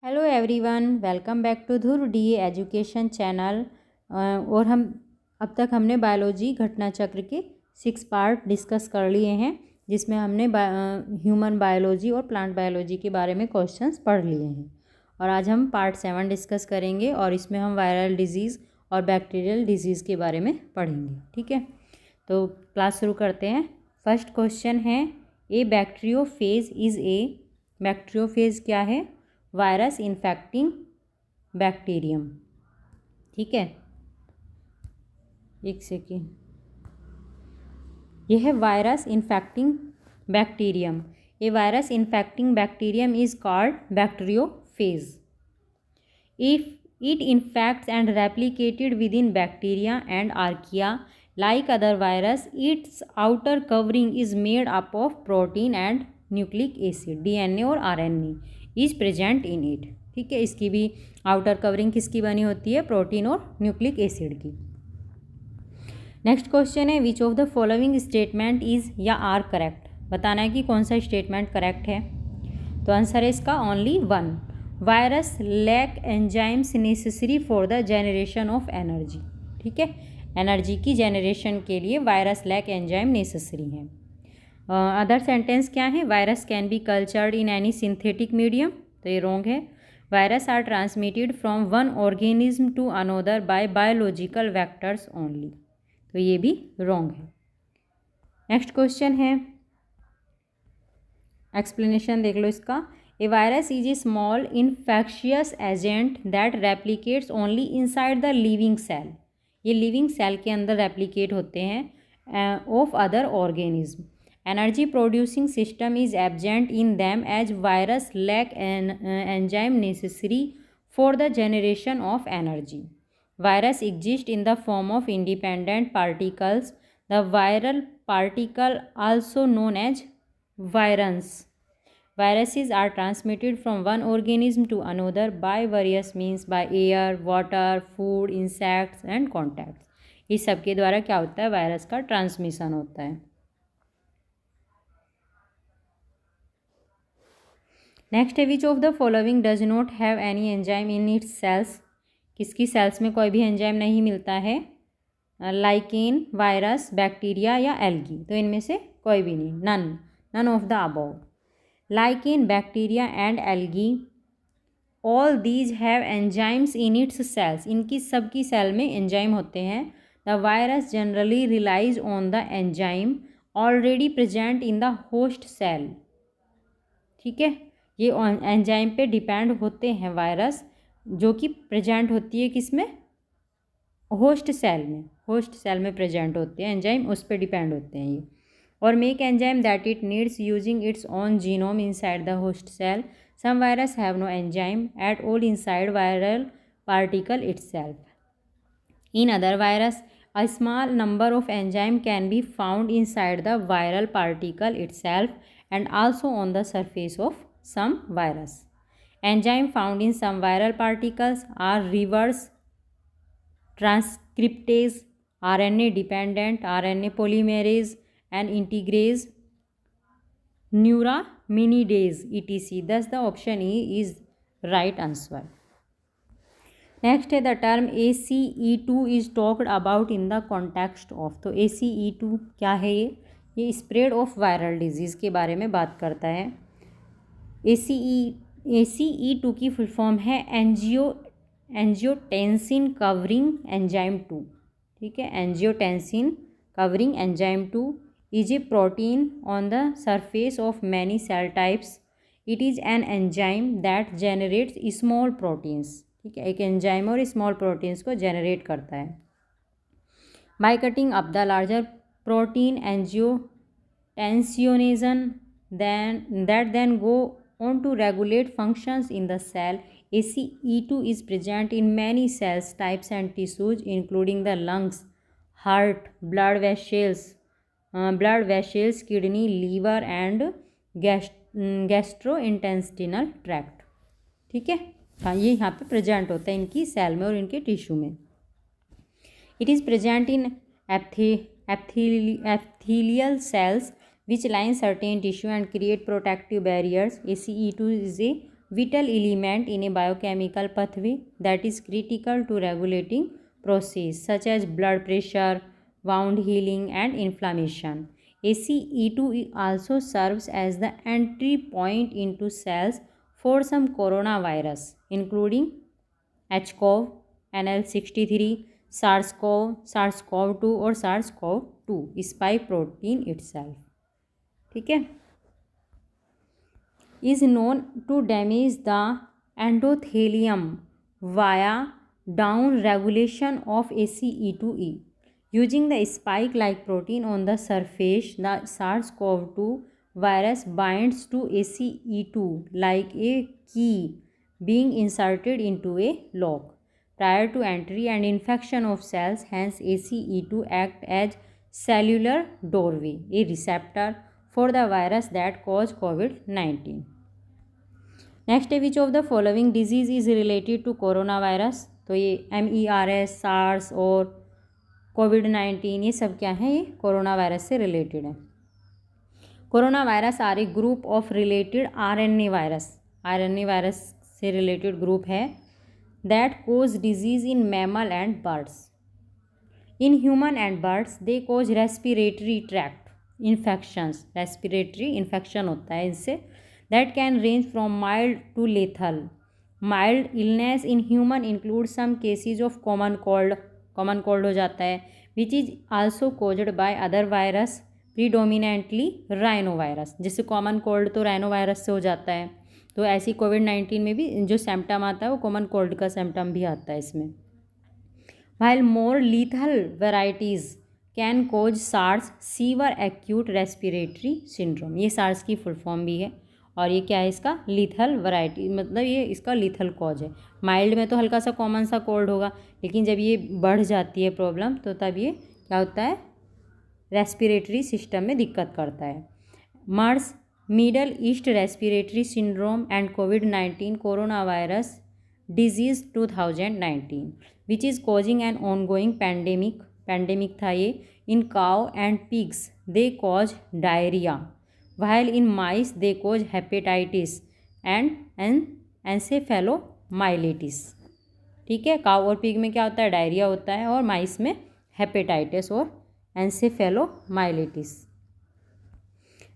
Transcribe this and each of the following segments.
Hello everyone, welcome back to Dhruv DA education channel. और हम अब तक हमने बायोलॉजी घटना चक्र के 6 पार्ट डिस्कस कर लिए हैं, जिसमें हमने ह्यूमन बायोलॉजी और प्लांट बायोलॉजी के बारे में क्वेश्चंस पढ़ लिए हैं। और आज हम पार्ट 7 डिस्कस करेंगे और इसमें हम वायरल डिजीज़ और बैक्टीरियल डिजीज़ के बारे में पढ़ेंगे। ठीक है, तो क्लास शुरू करते हैं। फर्स्ट क्वेश्चन है, ए बैक्टीरियोफेज इज़ ए। बैक्टीरियोफेज क्या है? Virus infecting bacterium. ठीक है, एक सेकेंड, यह है virus infecting bacterium. A virus infecting bacterium is called bacteriophage if it infects and replicated within bacteria and archaea like other virus. Its outer covering is made up of protein and nucleic acid, DNA और RNA is present in it. ठीक है, इसकी भी outer covering किसकी बनी होती है? Protein और न्यूक्लिक एसिड की। नेक्स्ट क्वेश्चन है, which of the following statement is या आर करेक्ट। बताना है कि कौन सा स्टेटमेंट करेक्ट है। तो आंसर है इसका only one. Virus lack enzymes necessary for the generation of energy. ठीक है, एनर्जी की जनरेशन के लिए वायरस लैक एंजाइम नेसेसरी है। अदर सेंटेंस क्या है? Virus can be cultured in any synthetic medium, तो ये रॉन्ग है। Virus are transmitted from one organism to another by biological vectors only, तो ये भी रॉन्ग है। नेक्स्ट क्वेश्चन है, एक्सप्लेनेशन देख लो इसका। A virus is a small infectious agent that replicates only inside the living cell. ये लिविंग सेल के अंदर रेप्लिकेट होते हैं of other organism. Energy producing system is absent in them as virus lack enzyme necessary for the generation of energy. Virus exist in the form of independent particles. The viral particle also known as virans. Viruses are transmitted from one organism to another by various means, by air, water, food, insects and contacts. इस सब के द्वारा क्या होता है? Virus का transmission होता है। नेक्स्ट है, which of the following does not have any enzyme in its cells. किसकी सेल्स में कोई भी एंजाइम नहीं मिलता है? लाइकेन, वायरस, बैक्टीरिया या एल्गी, तो इनमें से कोई भी नहीं, none of the above. Lichen, bacteria and algae, all these have enzymes in its cells. इनकी सबकी सेल में एंजाइम होते हैं। The virus generally relies on the enzyme already present in the host cell. ठीक है, ये एंजाइम पे depend होते हैं वायरस, जो कि प्रेजेंट होती है किस में? होस्ट सेल में। होस्ट सेल में प्रेजेंट होते हैं एंजाइम, उस पर डिपेंड होते हैं ये। और make enzyme that it needs using its own genome inside the host cell. Some virus have no enzyme at all inside viral particle itself. In other virus a small number of enzyme can be found inside the viral particle itself and also on the surface of some virus. Enzyme found in some viral particles are reverse transcriptase, RNA dependent, RNA polymerase and integrase, neuraminidase, etc. Thus the option E is right answer. Next है, the term ACE2 is talked about in the context of. तो ACE2 क्या है? ये spread of viral disease के बारे में बात करता है। ACE2 की फुल फॉर्म है एंजियोटेंसिन कवरिंग एंजाइम 2। ठीक है, angiotensin covering enzyme 2 is a protein on the surface of many cell types. It is an enzyme that generates small proteins. ठीक है, एक एंजाइम और स्मॉल प्रोटीन्स को जनरेट करता है। By cutting up the larger protein angiotensinogen then go on to regulate functions in the cell. ACE2 is present in many cells types and tissues including the lungs, heart, blood vessels, kidney, liver and gastrointestinal tract. ठीक है, हाँ, ये यहाँ पे present होता है इनकी cell में और इनके टिश्यू में। It is present in epithelial cells which line certain tissue and create protective barriers. ACE2 is a vital element in a biochemical pathway that is critical to regulating process such as blood pressure, wound healing, and inflammation. ACE2 also serves as the entry point into cells for some coronavirus, including HCOV, NL63, SARS-CoV, SARS-CoV-2 और SARS-CoV-2 spike protein itself. ठीक है, is known to damage the endothelium via down regulation of ACE2E. Using the spike-like protein on the surface, the SARS-CoV-2 virus binds to ACE2 like a key being inserted into a lock prior to entry and infection of cells. Hence, ACE2 act as cellular doorway, a receptor for the virus that cause COVID-19. Next है, which of the following disease is related to corona virus. तो ये MERS, SARS और कोविड-19 ये सब क्या है, ये coronavirus से रिलेटेड है. Coronavirus are a group of related RNA virus. RNA virus से रिलेटेड ग्रुप है that cause disease in mammal and birds. In human and birds they cause respiratory tract infections. Respiratory infection होता है इससे. That can range from mild to lethal. Mild illness in human includes some cases of common cold. Common cold हो जाता है, which is also caused by other virus, predominantly rhinovirus. जैसे common cold तो rhinovirus से हो जाता है, तो ऐसी COVID-19 में भी जो सिम्टम आता है वो common cold का सिम्टम भी आता है इसमें. While more lethal varieties can cause SARS, severe acute respiratory syndrome. ये SARS की फुल फॉर्म भी है और ये क्या है, इसका लीथल वैरायटी, मतलब ये इसका लीथल कॉज है. माइल्ड में तो हल्का सा कॉमन सा कोल्ड होगा, लेकिन जब ये बढ़ जाती है प्रॉब्लम तो तब ये क्या होता है, रेस्पिरेटरी सिस्टम में दिक्कत करता है. MERS, Middle East respiratory syndrome and कोविड-19 corona virus disease 2019 which is causing an ongoing pandemic था ये. In cow and pigs they cause diarrhoea, while in mice they cause hepatitis and encephalomyelitis. ठीक है, cow और pig में क्या होता है, डायरिया होता है, और माइस में हेपेटाइटिस और एंसेफेलोमाइलिटिस.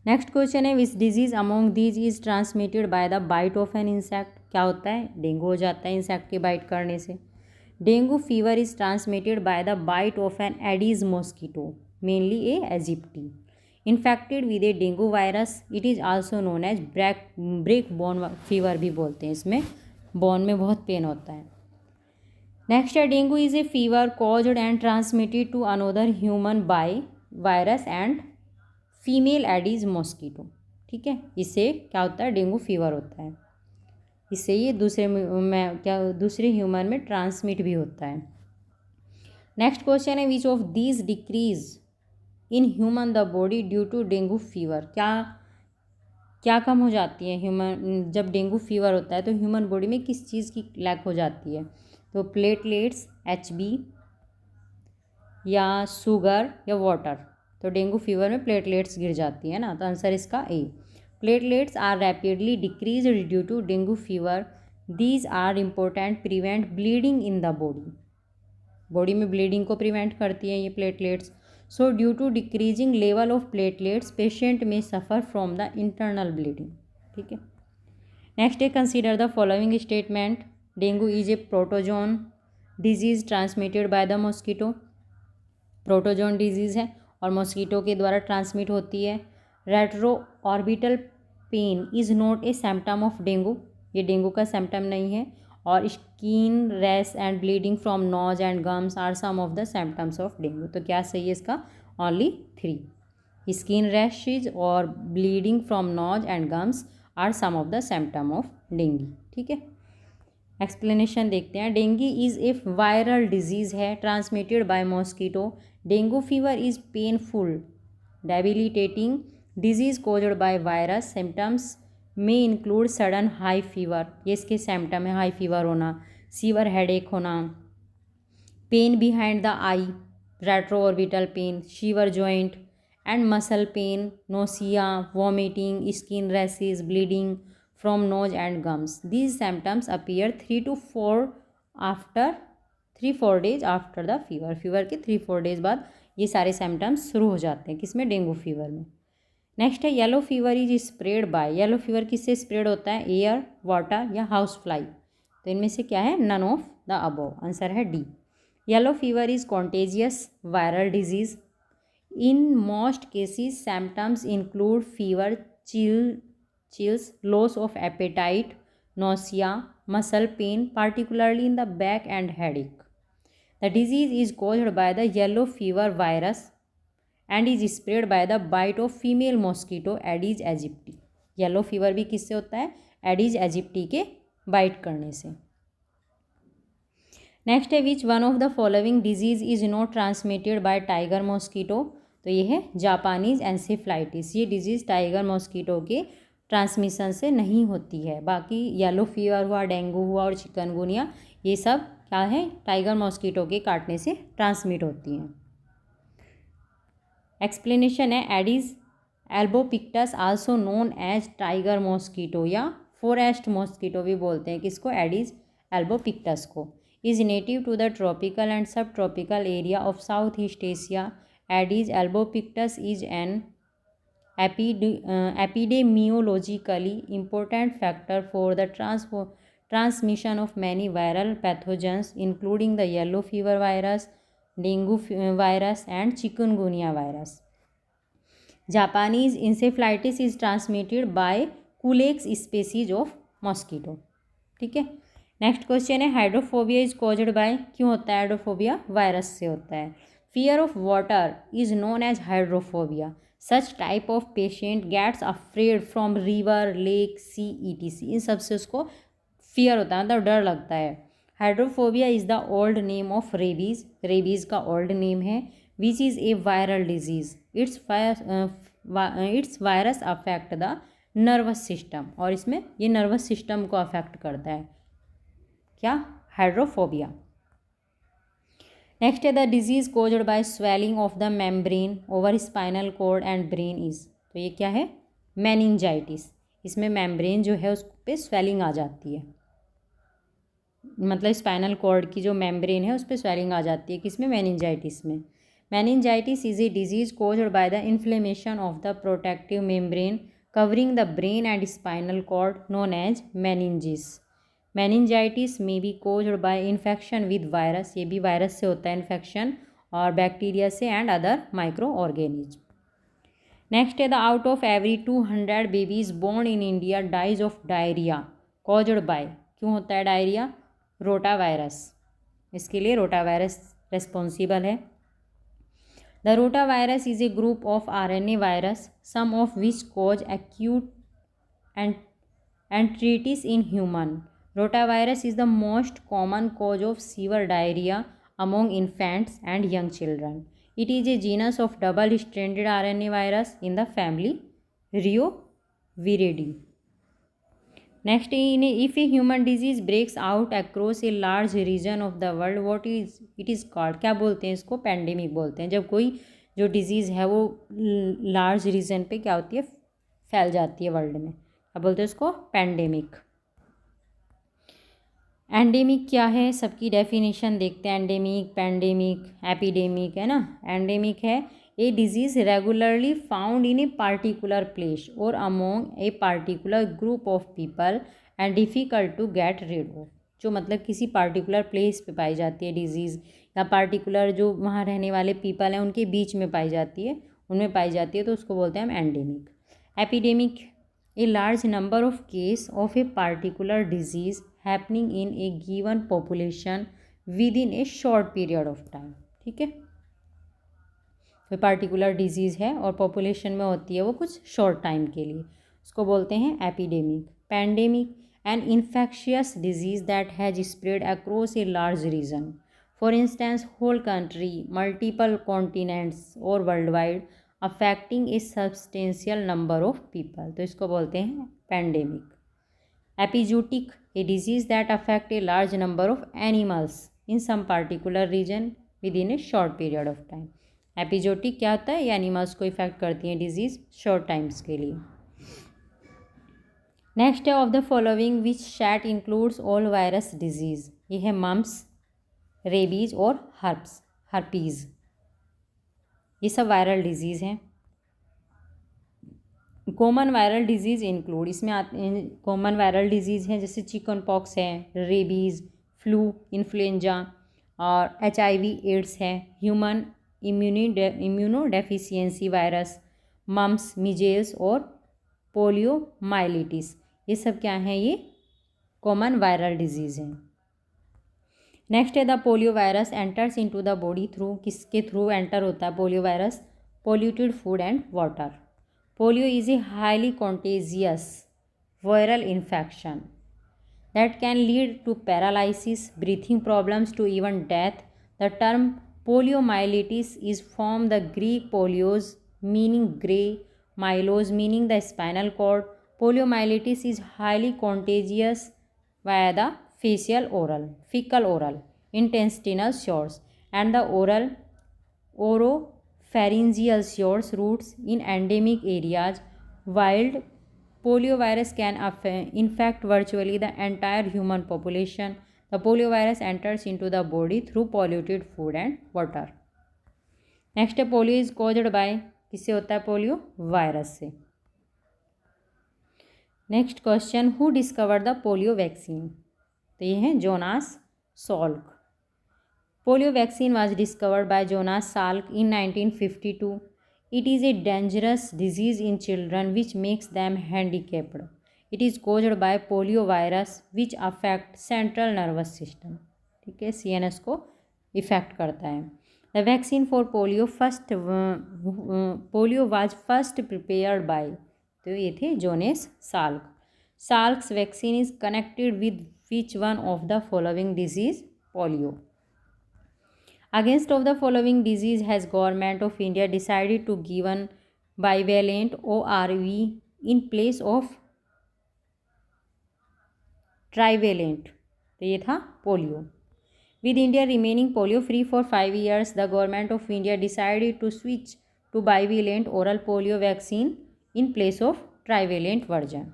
नेक्स्ट क्वेश्चन है, which disease among these is transmitted by the bite of an insect. क्या होता है, डेंगू हो जाता है इंसेक्ट के बाइट करने से. Dengue fever is transmitted by the bite of an Aedes mosquito, mainly A aegypti. Infected with a dengue virus, it is also known as break bone fever भी बोलते हैं. इसमें बोन में बहुत पेन होता है. नेक्स्ट है, dengue is a fever caused and transmitted to another human by virus and female Aedes mosquito. ठीक है, इससे क्या होता है, डेंगू फीवर होता है. इससे ये दूसरे ह्यूमन में ट्रांसमिट भी होता है. नेक्स्ट क्वेश्चन है, which of these decrease in human the body due to dengue fever. क्या कम हो जाती है ह्यूमन, जब डेंगू फीवर होता है तो ह्यूमन बॉडी में किस चीज़ की लैक हो जाती है. तो प्लेटलेट्स, HB या शुगर या वाटर. तो डेंगू फीवर में प्लेटलेट्स गिर जाती है ना, तो आंसर इसका A. Platelets are rapidly decrease due to dengue fever. These are important prevent bleeding in the body में ब्लीडिंग को प्रिवेंट करती है ये platelets. So due to decreasing level of platelets, patient may suffer from the internal bleeding. ठीक है. Next है, consider the following statement. Dengue is a protozoan disease transmitted by the mosquito. Protozoan disease है और mosquito के द्वारा transmit होती है. Retro orbital pain is not a symptom of dengue. ये डेंगू का सिम्टम नहीं है. और skin rash and bleeding from nose and gums are some of the symptoms of dengue. तो क्या सही है इसका, ओनली 3. स्किन रैशेज और bleeding from nose and gums are some of the symptom of dengue. ठीक है, एक्सप्लेनेशन देखते हैं. Dengue is a viral disease है transmitted by mosquito. Dengue fever is painful debilitating disease caused by virus. Symptoms में include sudden high fever, ये इसके symptom है, high fever होना, सीवर हेडेक होना, pain behind the eye, retro orbital pain, severe joint and muscle pain, nausea, vomiting, skin rashes, bleeding from nose and gums. These symptoms appear 3-4 days after the fever. Fever के 3-4 days बाद ये सारे symptoms शुरू हो जाते हैं किसमें, dengue fever में। नेक्स्ट है yellow fever is spread by. Yellow fever किससे स्प्रेड होता है, एयर, वाटर या हाउस फ्लाई। तो इनमें से क्या है, none of the above, answer है D. Yellow fever is contagious viral disease. In most cases symptoms include fever, chills, loss of appetite, nausea, muscle pain, particularly in the back and headache. The disease is caused by the yellow fever virus and is spread by the bite of female mosquito Aedes aegypti. Yellow fever भी किससे होता है, adage aegypti के bite करने से। Next है which one of the following disease is not transmitted by Tiger mosquito. तो ये है जापानीज एंसेफ्लाइटिस। ये डिजीज़ टाइगर मॉस्किटो के ट्रांसमिशन से नहीं होती है। बाकी येलो फीवर हुआ, डेंगू हुआ और चिकनगुनिया, ये सब क्या है, टाइगर मॉस्किटो के काटने से ट्रांसमिट होती हैं। एक्सप्लेनेशन है Aedes albopictus also known as tiger mosquito या फॉरेस्ट मॉस्किटो भी बोलते हैं किसको, एडिस एल्बोपिक्टस को, is native to the tropical and sub tropical area of South East Asia. Aedes albopictus is an epidemiologically important factor for the transmission of many viral pathogens including the yellow fever virus, dengue virus and chikungunya virus. Japanese encephalitis is transmitted by Culex species of mosquito. ठीक है। Next question है hydrophobia is caused by. क्यों होता है hydrophobia, virus से होता है। Fear of water is known as hydrophobia. Such type of patient gets afraid from river, lake, sea, ETC। इन सबसे उसको फियर होता है, मतलब डर लगता है। Hydrophobia is the old name of rabies. Rabies का ओल्ड नेम है। Which is a viral disease. Its virus affect the nervous system. और इसमें ये नर्वस सिस्टम को अफेक्ट करता है, क्या, हाइड्रोफोबिया। नेक्स्ट है the disease caused by swelling of the membrane over spinal cord and brain is. तो ये क्या है, मेनिंजाइटिस। इसमें मेम्ब्रेन जो है उस पर स्वेलिंग आ जाती है, मतलब स्पाइनल कॉर्ड की जो मेम्ब्रेन है उस पर स्वेलिंग आ जाती है, किसमें, मेनिंजाइटिस में। Meningitis is a disease caused by the inflammation of the protective membrane covering the brain and spinal cord known as meninges. Meningitis may be caused by infection with virus. ये भी virus से होता है infection, और bacteria से and other micro organism. Next है the out of every 200 babies born in India dies of diarrhoea caused by. क्यों होता है डायरिया, रोटा वायरस। इसके लिए रोटा वायरस रेस्पॉन्सिबल है। The rota virus is a group of RNA virus some of which cause acute enteritis in human. Rotavirus is the most common cause of severe diarrhea among infants and young children. It is a genus of double-stranded RNA virus in the family Reoviridae. Next, if a human disease breaks out across a large region of the world, what is it is called? क्या बोलते हैं इसको, pandemic बोलते हैं। जब कोई जो disease है वो लार्ज रीजन पे क्या होती है, फैल जाती है वर्ल्ड में, क्या बोलते हैं उसको, पैंडेमिक। एंडेमिक क्या है, सबकी डेफिनेशन देखते हैं। एंडेमिक, पैंडेमिक, एपिडेमिक, है ना। एंडेमिक है a disease regularly found in a particular place और among a particular group of people and difficult to get rid of. जो मतलब किसी पार्टिकुलर प्लेस पे पाई जाती है डिजीज़, या पार्टिकुलर जो वहाँ रहने वाले पीपल हैं उनके बीच में पाई जाती है, उनमें पाई जाती है, तो उसको बोलते हैं हम endemic. Epidemic A large number of case of a particular disease happening in A given population with in a short period of time. ठीक है, कोई पार्टिकुलर डिजीज़ है और पॉपुलेशन में होती है वो कुछ शॉर्ट टाइम के लिए, उसको बोलते हैं epidemic. Pandemic an infectious disease that has spread across a large region, for instance whole country, multiple continents और world wide, affecting a substantial number of people, तो इसको बोलते हैं pandemic. Epizootic a disease that affect a large number of animals in some particular region within a short period of time. Epizootic क्या होता है, ये animals को effect करती हैं डिजीज़ शॉर्ट टाइम्स के लिए। नेक्स्ट है of the following which set includes all virus disease. ये है मम्स, रेबीज और हर्पीज। ये सब वायरल डिजीज़ हैं। कॉमन वायरल डिजीज़ इंक्लूड, इसमें आते हैं कॉमन वायरल डिजीज़ हैं जैसे चिकन पॉक्स है, रेबीज़, फ्लू, इन्फ्लुएंजा और HIV एड्स है, human immunodeficiency virus, mumps, measles और पोलियोमाइलिटिस। ये सब क्या हैं? ये कॉमन वायरल डिजीज़ हैं। नेक्स्ट है the polio virus enters into the body through, किसके थ्रू एंटर होता है polio virus? Polluted food and water. Polio is a highly contagious viral infection that can lead to paralysis, breathing problems, to even death. The term poliomyelitis is from the Greek polios, meaning grey, mylos, meaning the spinal cord. Poliomyelitis is highly contagious via the fecal oral, intestinal source, and the oropharyngeal source routes in endemic areas. Wild poliovirus can infect virtually the entire human population. The poliovirus enters into the body through polluted food and water. Next है polio is caused by, किससे होता है polio? Virus से। Next question, who discovered the polio vaccine? तो ये है Jonas Salk. Polio vaccine was discovered by Jonas Salk in 1952. It is a dangerous disease in children which makes them handicapped. It is caused by poliovirus which affect central nervous system. ठीक है, CNS को effect करता है। The vaccine for polio was first prepared by, तो ये थे Jones Salk. Salk's vaccine is connected with which one of the following disease? Polio. Against of the following disease has Government of India decided to given bivalent ORV in place of trivalent? तो ये था polio. With India remaining polio free for 5 years, the Government of India decided to switch to bivalent oral polio vaccine in place of trivalent version.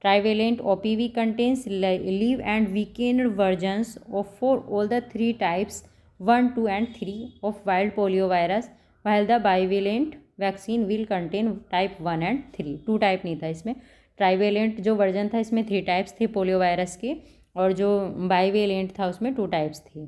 Trivalent OPV contains live and weakened versions of for all the three types 1, 2 and 3 of wild poliovirus, while the bivalent vaccine will contain type 1 and 3. 2 type नहीं था इसमें। Trivalent जो version था इसमें 3 types थे polio virus के, और जो बाईवेलेंट था उसमें 2 टाइप्स थे।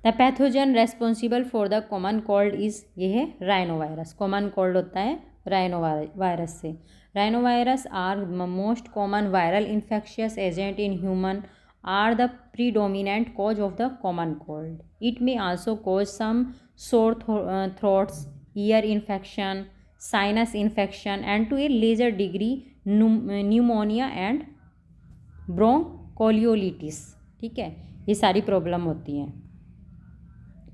The pathogen responsible for the common cold is, ये है राइनो वायरस। कॉमन कोल्ड होता है राइनो वायरस से। Rhinovirus are most common viral infectious agent in human, are the predominant cause of the common cold. It may also cause some sore throats, ear infection, sinus infection, and to a lesser degree pneumonia and bronchiolitis. ठीक है, ये सारी problem होती हैं,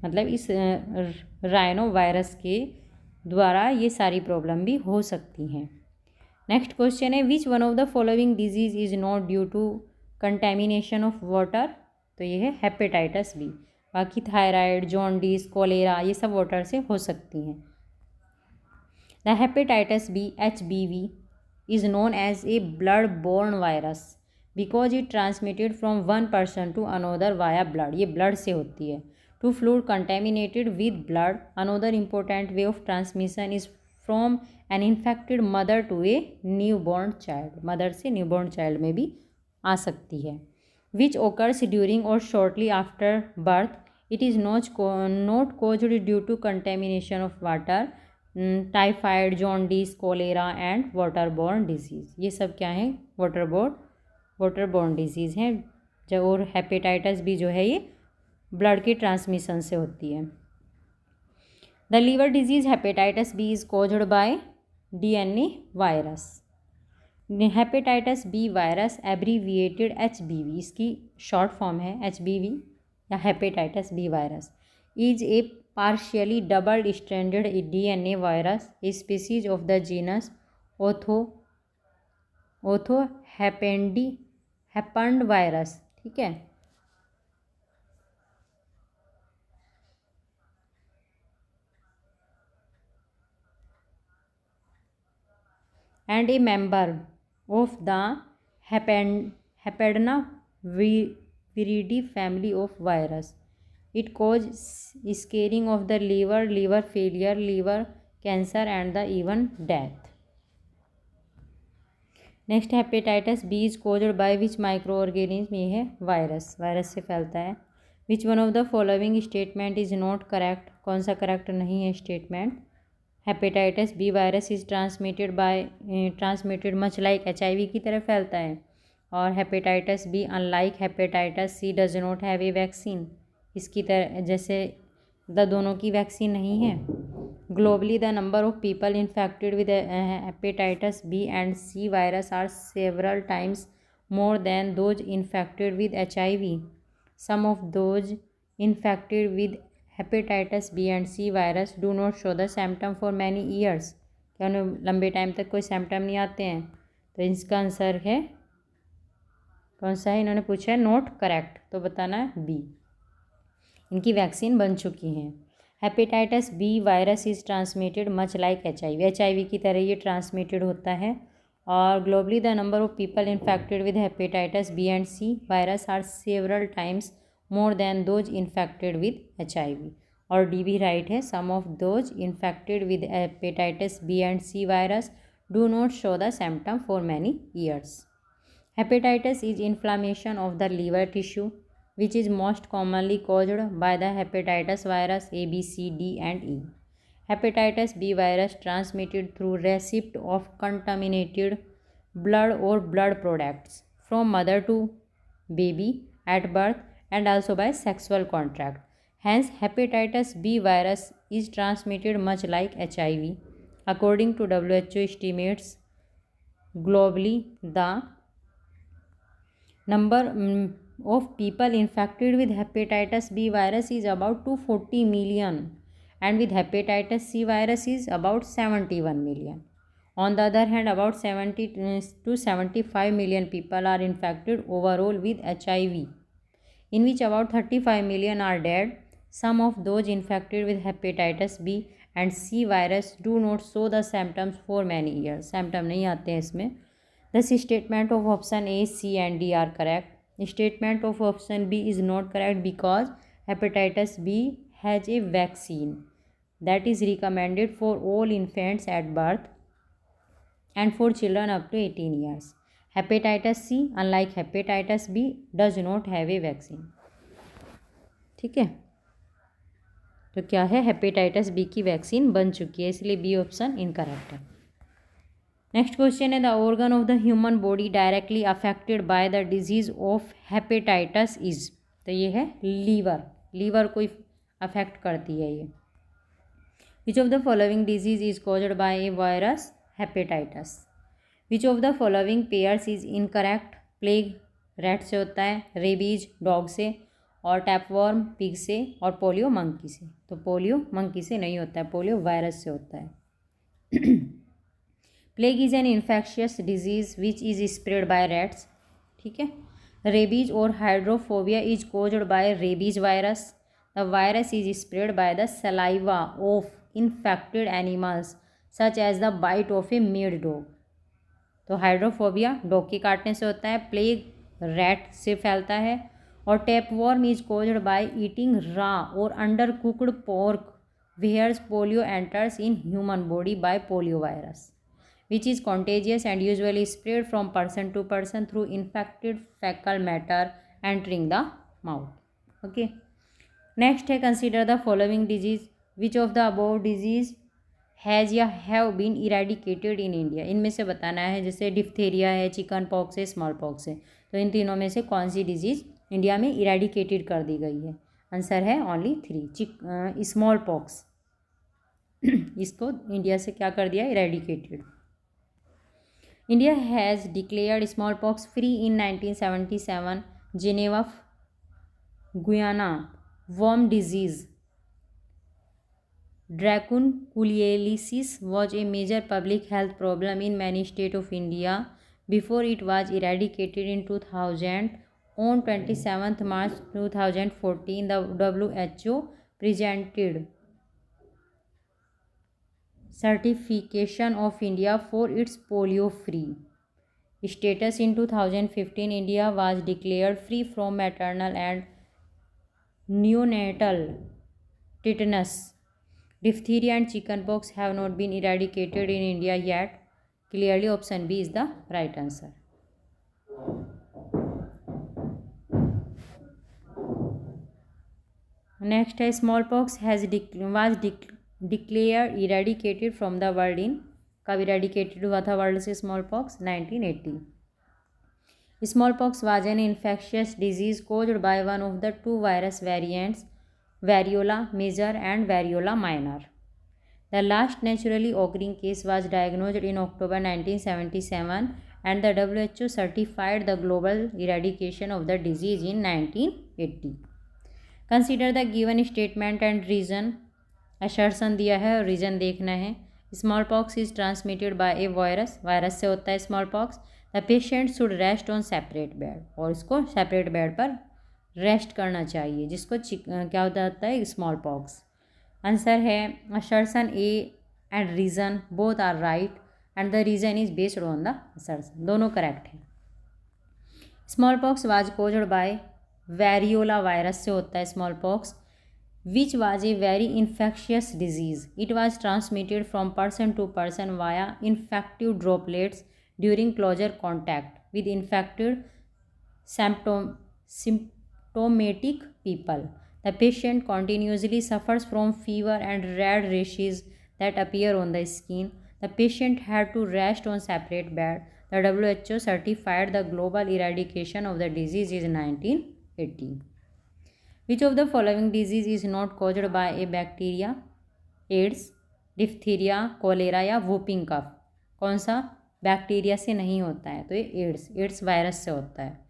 मतलब इस rhino virus के द्वारा ये सारी प्रॉब्लम भी हो सकती हैं। नेक्स्ट क्वेश्चन है, which one of the following disease is not due to contamination of water? तो ये है हेपेटाइटिस बी। बाकी थायराइड, जॉन्डिस, कोलेरा ये सब वाटर से हो सकती हैं। The hepatitis B HBV is known as a blood borne virus because it transmitted from one person to another via blood. ये ब्लड से होती है। To fluid contaminated with blood, another important way of transmission is from an infected mother to a newborn child. Mother से newborn child में भी आ सकती है। विच ओकर्स ड्यूरिंग और shortly after birth, it is not caused due to contamination of water. Typhoid, jaundice, cholera and water borne disease, ये सब क्या है? वाटर बोर्न डिजीज़ हैं। जब और हेपेटाइटिस भी जो है ये ब्लड के ट्रांसमिशन से होती है। The liver disease hepatitis B is caused by DNA virus. Hepatitis B virus abbreviated HBV, इसकी शॉर्ट फॉर्म है HBV या hepatitis B virus, is a partially double stranded DNA virus, a species of the genus हेपेंड virus. ठीक है, and a member of the Hepadna viridae family of virus. It causes scarring of the liver, liver failure, liver cancer and the even death. Next hepatitis B is caused by which microorganism, ये है virus, virus से फैलता है. Which one of the following statement is not correct, कौन सा correct नहीं है statement. Hepatitis B virus is transmitted much like HIV की तरह फैलता है. और hepatitis B unlike hepatitis C does not have a vaccine, इसकी तरह जैसे दोनों की वैक्सीन नहीं है. Globally, the number of people infected with hepatitis B and C virus are several times more than those infected with HIV. Some of those infected with hepatitis B and C virus do not show the symptom for many years. क्या उन्हें लंबे time तक कोई symptom नहीं आते हैं. तो इसका आंसर है कौन सा है, इन्होंने पूछा है नॉट करेक्ट, तो बताना है बी. इनकी वैक्सीन बन चुकी हैं. Hepatitis B virus is transmitted much like HIV की तरह ये ट्रांसमिटेड होता है. और globally the number of people infected with hepatitis B and C virus are several times more than those infected with HIV. और डी भी right है. Some of those infected with hepatitis B and C virus do not show the symptom for many years. Hepatitis is inflammation of the liver tissue which is most commonly caused by the hepatitis virus A, B, C, D and E. Hepatitis B virus transmitted through receipt of contaminated blood or blood products from mother to baby at birth and also by sexual contact. Hence, hepatitis B virus is transmitted much like HIV. According to WHO estimates, globally the number of people infected with hepatitis B virus is about 240 million and with hepatitis C virus is about 71 million. On the other hand, about 70 to 75 million people are infected overall with HIV, in which about 35 million are dead. Some of those infected with hepatitis B and C virus do not show the symptoms for many years. Symptom नहीं आते हैं इसमें. Thus, statement of option A, C and D are correct. Statement of option B is not correct because hepatitis B has a vaccine that is recommended for all infants at birth and for children up to 18 years. Hepatitis C, unlike hepatitis B, does not have a vaccine. ठीक है, तो क्या है, hepatitis B की vaccine बन चुकी है, इसलिए बी ऑप्शन इनकरेक्ट है. नेक्स्ट क्वेश्चन है the organ of the human body directly affected by the disease of hepatitis is, तो ये है लीवर, लीवर को अफेक्ट करती है ये. विच of the following disease is caused by a virus hepatitis. Which of the following pairs is incorrect. Plague rat से होता है, रेबीज डॉग से, और टैपवॉर्म पिग से, और पोलियो मंकी से. तो पोलियो मंकी से नहीं होता है, पोलियो वायरस से होता है. Plague is an infectious disease which is spread by rats. ठीक है. रेबीज और hydrophobia is caused by rabies virus. The virus is spread by the saliva of infected animals such as the bite of a mad dog. तो hydrophobia dog के काटने से होता है, plague rat से फैलता है, और tapeworm is caused by eating raw और undercooked pork whereas polio enters in human body by polio virus, which is contagious and usually spread from person to person through infected fecal matter entering the mouth. Okay. Next है consider the following disease. Which of the above disease has या have been eradicated in India? इनमें से बताना है, जैसे diphtheria है, chicken pox है, small pox है. तो इन तीनों में से कौन सी डिजीज़ इंडिया में इरेडिकेटेड कर दी गई है? आंसर है ओनली 3. स्मॉल पॉक्स इसको इंडिया से क्या कर दिया, eradicated. India has declared smallpox free in 1977. Geneva, Guyana, worm disease. Dracunculiasis was a major public health problem in many states of India before it was eradicated in 2000. On 27th March 2014, the WHO presented certification of India for its polio free. Status in 2015, India was declared free from maternal and neonatal tetanus. Diphtheria and chickenpox have not been eradicated in India yet. Clearly, option B is the right answer. Next है smallpox was declared eradicated from the world in, कब eradicated हुआ था world से smallpox? 1980. Smallpox was an infectious disease caused by one of the two virus variants, variola major and variola minor. The last naturally occurring case was diagnosed in October 1977 and the WHO certified the global eradication of the disease in 1980. Consider the given statement and reason. assertion दिया है और reason देखना है. Small pox is transmitted bye a virus, virus से होता है small pox. The patient should rest on separate bed, और इसको सेपरेट बेड पर रेस्ट करना चाहिए, जिसको क्या होता है स्मॉल पॉक्स. आंसर है assertion A and reason both are right and the reason is based on the assertion, दोनों करेक्ट है. Small pox was caused by variola virus से होता है small pox, which was a very infectious disease. It was transmitted from person to person via infective droplets during closer contact with infected symptomatic people. The patient continuously suffers from fever and red rashes that appear on the skin. The patient had to rest on separate bed. The WHO certified the global eradication of the disease in 1980. Which of the following disease is not caused by a bacteria? AIDS, diphtheria, cholera या whooping cough. कौन सा bacteria से नहीं होता है? तो ये AIDS virus से होता है.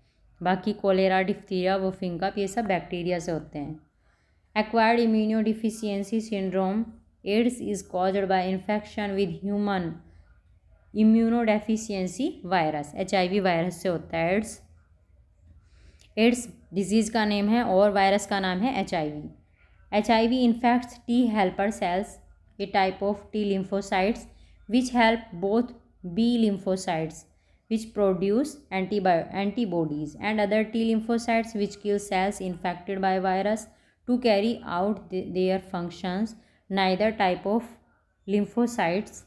बाकी कोलेरा, डिप्थीरिया, वूपिंग कफ ये सब बैक्टीरिया से होते हैं. Acquired immunodeficiency syndrome. AIDS is caused by infection with human immunodeficiency virus. HIV virus से होता है एड्स. एड्स डिजीज़ का नेम है और वायरस का नाम है HIV. HIV infects T helper cells, a type of T lymphocytes which help both B lymphocytes which produce antibodies and other T lymphocytes which kill cells infected by virus to carry out their functions. Neither type of lymphocytes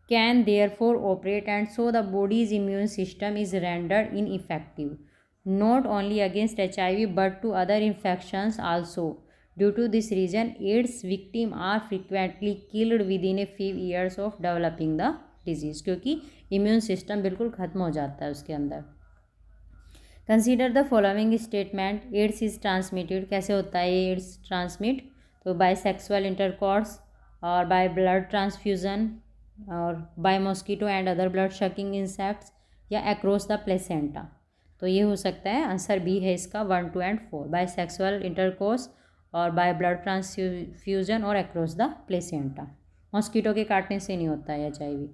can therefore operate, and so the body's immune system is rendered ineffective, not only against HIV but to other infections also. Due to this reason, AIDS victims are frequently killed within a few years of developing the disease, क्योंकि immune system बिल्कुल खत्म हो जाता है उसके अंदर. Consider the following statement. AIDS is transmitted. कैसे होता है AIDS transmit? तो by sexual intercourse और by blood transfusion और by mosquito and other blood sucking insects या across the placenta. तो ये हो सकता है. आंसर बी है इसका 1, 2 and 4. बाय सेक्सुअल इंटरकोर्स और बाय ब्लड ट्रांसफ्यूजन और अक्रॉस द प्लेसेंटा. मॉस्किटो के काटने से नहीं होता है HIV.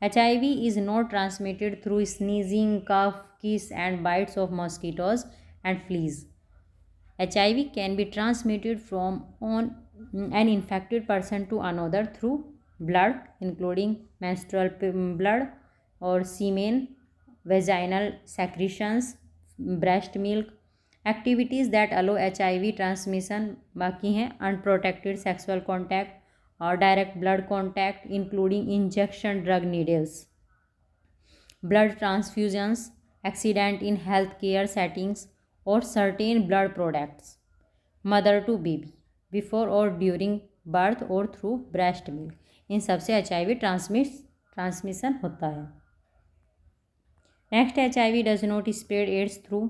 HIV is not transmitted through sneezing, cough, kiss and bites of mosquitoes and fleas. HIV can be transmitted from on an infected person to another through blood including menstrual blood और सीमेन, vaginal secretions, breast milk. Activities that allow HIV transmission बाकी हैं unprotected sexual contact और direct blood contact including injection drug needles, blood transfusions, accident in healthcare settings और certain blood products, mother to baby, before or during birth or through breast milk. इन सबसे HIV transmission होता है. Next HIV does not spread AIDS through.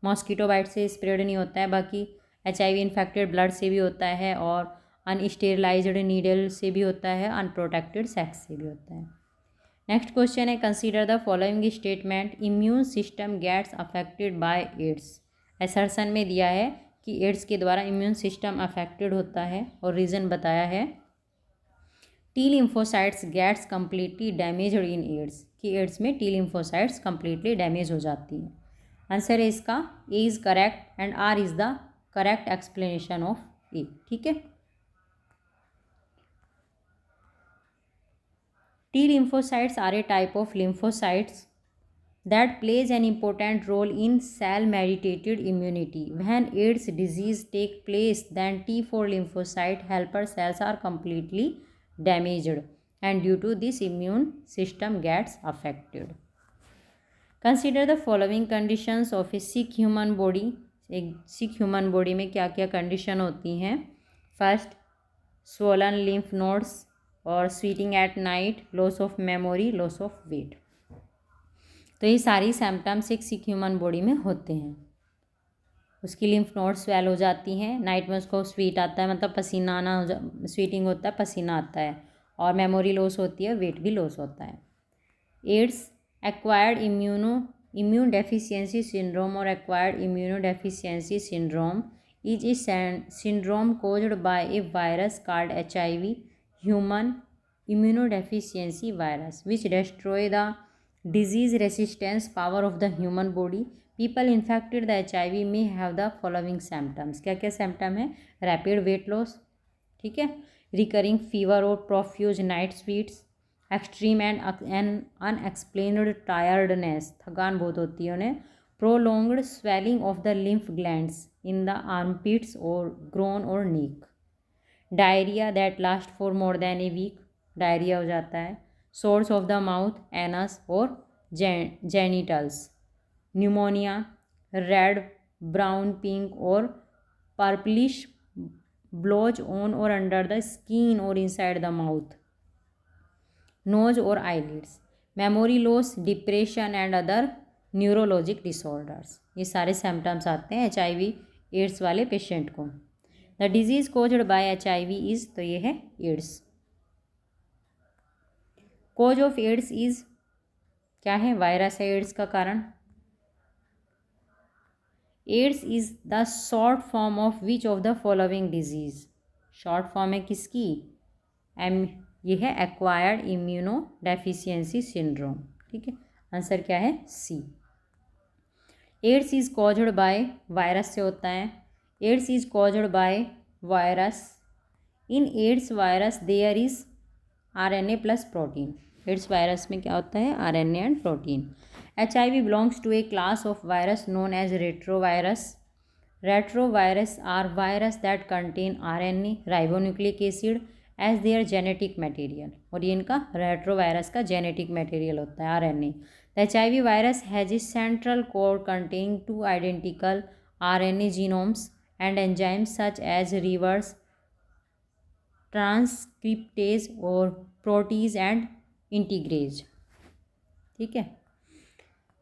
Mosquito bite से spread नहीं होता है. बाकी HIV infected blood से भी होता है और अनस्टेरिलाइज्ड नीडल से भी होता है, अनप्रोटेक्टेड सेक्स से भी होता है. नेक्स्ट क्वेश्चन है consider the following statement. Immune system gets affected by AIDS. Assertion में दिया है कि एड्स के द्वारा इम्यून सिस्टम अफेक्टेड होता है और रीज़न बताया है. T lymphocytes gets completely damaged in AIDS, कि एड्स में T lymphocytes completely डैमेज हो जाती है. आंसर है इसका A is correct and R is the correct explanation of A. ठीक है. T lymphocytes are a type of lymphocytes that plays an important role in cell-mediated immunity. When AIDS disease takes place, then T4 lymphocyte helper cells are completely damaged, and due to this, immune system gets affected. Consider the following conditions of a sick human body. एक sick human body में क्या क्या condition होती हैं? First, swollen lymph nodes और sweating at night, loss of memory, loss of weight. तो ये सारी सिम्टम्स एक सिक ह्यूमन बॉडी में होते हैं. उसकी लिम्फ नोड स्वेल हो जाती हैं, नाइट में उसको स्वीट आता है, मतलब पसीना आना स्वीटिंग होता है, पसीना आता है, और मेमोरी लॉस होती है, वेट भी लॉस होता है. AIDS acquired immune deficiency syndrome और acquired immunodeficiency syndrome is a syndrome caused by a virus called HIV, human immunodeficiency virus, which destroy the disease resistance power of the human body. People infected the HIV may have the following symptoms. क्या क्या symptom है? Rapid wait loss, ठीक है, recurring fever और profuse night sweats, extreme and unexplained tiredness, थकान बहुत होती है उन्हें, prolonged swelling of the lymph glands in the armpits और ग्रोन और neck, diarrhoea that last for more than a week, diarrhoea हो जाता है, sores of the mouth, anus और genitals, pneumonia, red, brown, pink और पर्पलिश ब्लोज ऑन और under the skin और inside the mouth, nose और eyelids, memory loss, depression and other neurologic disorders. ये सारे सिम्टम्स आते हैं HIV एड्स वाले पेशेंट को. The disease caused by HIV is, तो ये है AIDS. Cause of AIDS is क्या है? वायरस है एड्स का कारण. AIDS is the short form of which of the following disease. Short form है किसकी? ये है एक्वायर्ड इम्यूनोडेफिशिएंसी सिंड्रोम, ठीक है. आंसर क्या है? C. AIDS is caused by, virus से होता है. AIDS is caused by virus. In AIDS virus there is RNA plus protein. AIDS virus में क्या होता है? RNA and protein. HIV belongs to a class of virus known as retrovirus. Retrovirus are virus that contain RNA, ribonucleic acid as their genetic material, और ये इनका retrovirus का genetic material होता है RNA. The HIV virus has a central code containing 2 identical RNA genomes and enzymes such as reverse transcriptase और protease and integrase, ठीक है.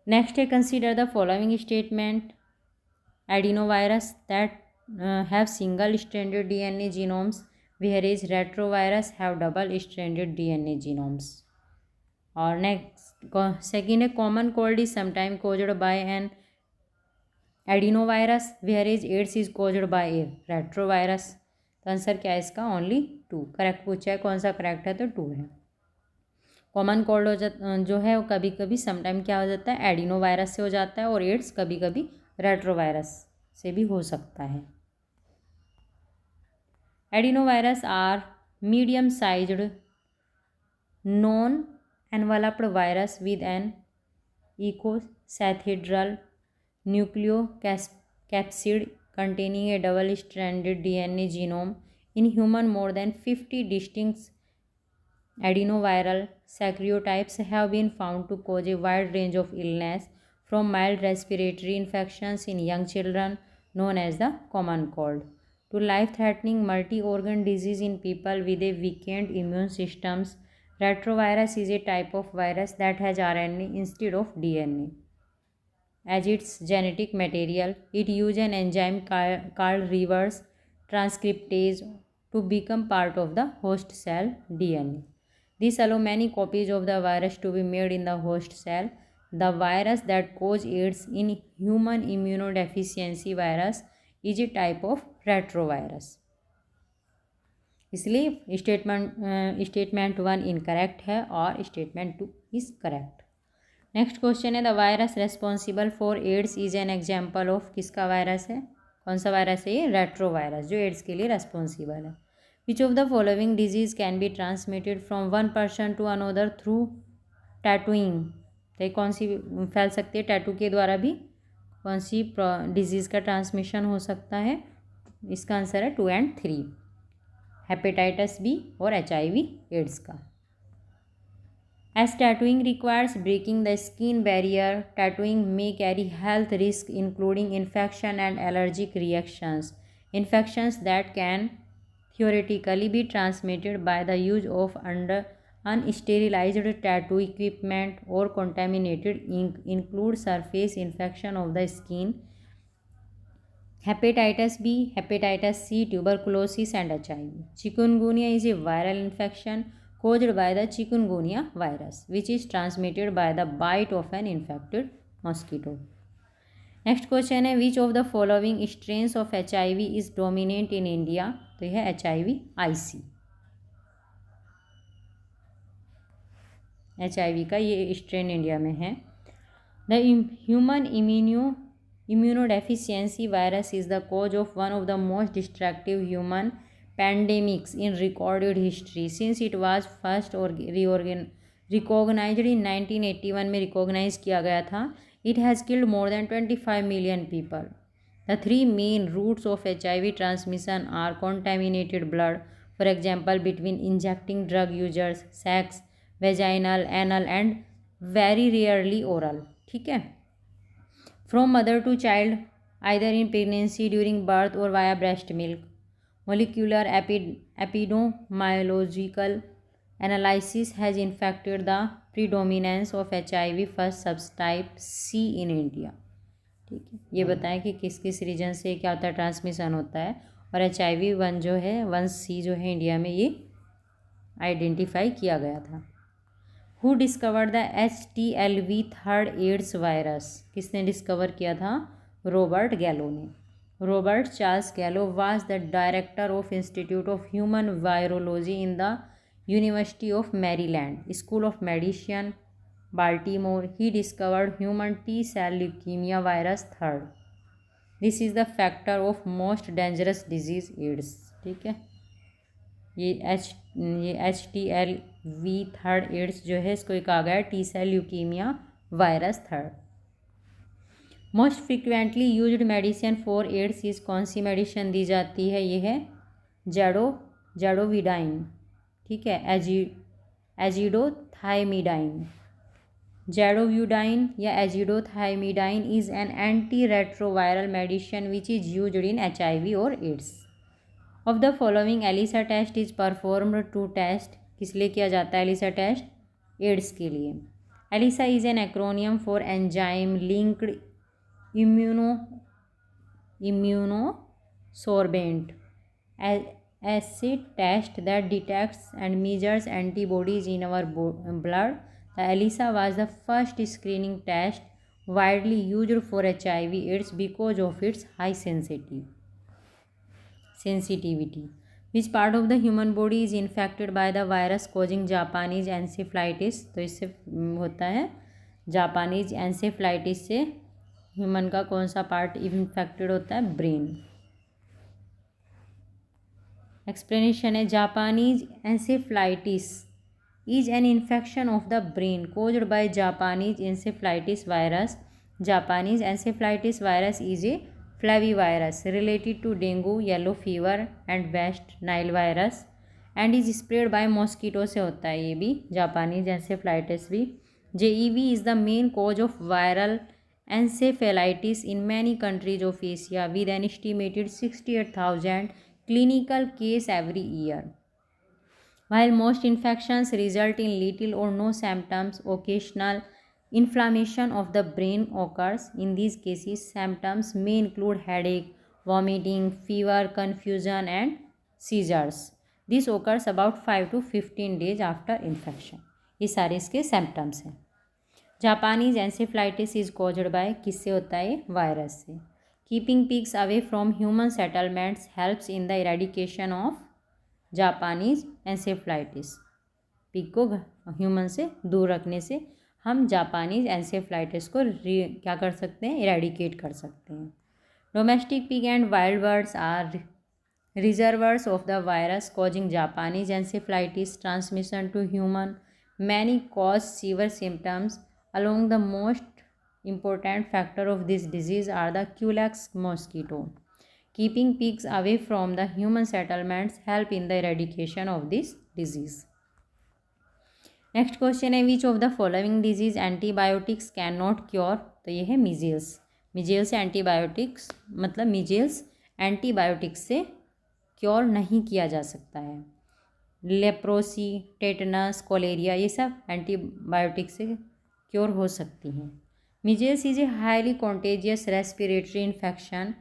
Next है consider the following statement. Adenovirus that have single stranded DNA genomes whereas retrovirus have double stranded DNA genomes. और next second है common cold is sometime caused by an adenovirus whereas AIDS is caused by a retrovirus. तो answer क्या है इसका? Only 2. Correct पूछा है, कौन सा करेक्ट है? तो 2 है. कॉमन कोल्ड जो है वो कभी कभी समटाइम क्या हो जाता है? एडिनोवायरस से हो जाता है, और एड्स कभी कभी रेट्रोवायरस से भी हो सकता है. Adenovirus are medium sized non enveloped virus with an icosahedral nucleocapsid containing a double-stranded DNA genome. In human, more than 50 distinct adenoviral serotypes have been found to cause a wide range of illness, from mild respiratory infections in young children, known as the common cold, to life-threatening multi-organ disease in people with a weakened immune systems. Retrovirus is a type of virus that has RNA instead of DNA as its genetic material. It uses an enzyme called reverse transcriptase to become part of the host cell DNA. This allows many copies of the virus to be made in the host cell. The virus that causes AIDS in human immunodeficiency virus is a type of retrovirus. इसलिए statement 1 incorrect है और statement 2 is correct. Next question है the virus responsible for AIDS is an example of. किसका virus है? कौन सा virus है ये? रेट्रोवायरस, जो एड्स के लिए रेस्पॉन्सिबल है. Which of the following disease can be transmitted from one person to another through tattooing. तो कौन सी फैल सकती है टैटू के द्वारा भी, कौन सी डिजीज़ का ट्रांसमिशन हो सकता है? इसका आंसर है 2 और 3, हेपेटाइटिस बी और HIV एड्स का। As tattooing requires breaking the skin barrier, tattooing may carry health risks including infection and allergic reactions. Infections that can theoretically be transmitted by the use of unsterilized tattoo equipment or contaminated ink include surface infection of the skin, hepatitis B, hepatitis C, tuberculosis and HIV. Chikungunya is a viral infection caused by the chikungunya virus, which is transmitted by the bite of an infected mosquito. Next question है which of the following strains of HIV is dominant in India. तो यह है HIV-IC। HIV का ये strain India में है। The human immunodeficiency virus is the cause of one of the most destructive human pandemics in recorded history. Since it was first recognized in 1981 में recognise किया गया था, it has killed more than 25 million people. The three main routes of HIV transmission are contaminated blood, for example between injecting drug users, sex, vaginal, anal and very rarely oral. ठीक है, from mother to child either in pregnancy, during birth or via breast milk. Molecular epidemiological analysis has infected the predominance of HIV first subtype C in India. ठीक है, ये बताएं कि किस किस reason से क्या होता है, ट्रांसमिशन होता है। और HIV-1 जो है 1C जो है इंडिया में ये आइडेंटिफाई किया गया था। Who discovered the HTLV third AIDS virus. किसने डिस्कवर किया था? रॉबर्ट गैलो ने। Robert Charles Gallo was the director of institute of human virology in the university of Maryland school of medicine Baltimore. He discovered human T-cell leukemia virus third. This is the factor of most dangerous disease AIDS. ठीक है, ये HTLV third ads जो है इसको कहा गया T-cell leukemia virus third. Most frequently used medicine for AIDS is कौन सी मेडिसिन दी जाती है? ये है ज़ैडोविडाइन। ठीक है, एजिडोथाइमिडाइन। ज़ैडोविडाइन या azidothymidine is an anti retroviral medicine which is used in HIV और AIDS. Of the following ELISA test is performed to test. किस लिए किया जाता है एलिसा टेस्ट? एड्स के लिए। ELISA is an acronym for enzyme linked immunosorbent acid test that detects and measures antibodies in our blood. The ELISA was the first screening test widely used for HIV/AIDS because of its high sensitivity. Which part of the human body is infected by the virus causing Japanese encephalitis? तो इससे होता है Japanese एंसेफ्लाइटिस से human का कौन सा part infected होता है? ब्रेन। एक्सप्लेनेशन है Japanese encephalitis is an infection of the brain caused by Japanese encephalitis virus. Japanese encephalitis virus is a flavivirus related to dengue, yellow fever and West Nile virus and is spread by mosquito से होता है ये भी, Japanese एंसेफ्लाइटिस भी। JEV is the main cause of viral encephalitis in many countries of Asia with an estimated 68,000 clinical cases every year. While most infections result in little or no symptoms, occasional inflammation of the brain occurs. In these cases, symptoms may include headache, vomiting, fever, confusion and seizures. This occurs about 5 to 15 days after infection. ये सारे इसके symptoms हैं। Japanese encephalitis is caused by किससे होता है? Virus से। Keeping pigs away from human settlements helps in the eradication of Japanese encephalitis. Pig को human से दूर रखने से हम जापानीज एंसेफ्लाइटिस को क्या कर सकते हैं? इरेडिकेट कर सकते हैं। Domestic pig and wild birds are reservoirs of the virus causing Japanese encephalitis transmission to human. Many cause severe symptoms. Along the most important factor of this disease are the Culex mosquito. Keeping pigs away from the human settlements help in the eradication of this disease. Next question है which of the following disease antibiotics can not cure. तो ये है मीजेल्स. मीजेल्स antibiotics मतलब मीजेल्स antibiotics से cure नहीं किया जा सकता है. लेप्रोसी, टेटनस, कोलेरिया ये सब एंटीबायोटिक से क्योर हो सकती हैं. Measles is a highly contagious respiratory infection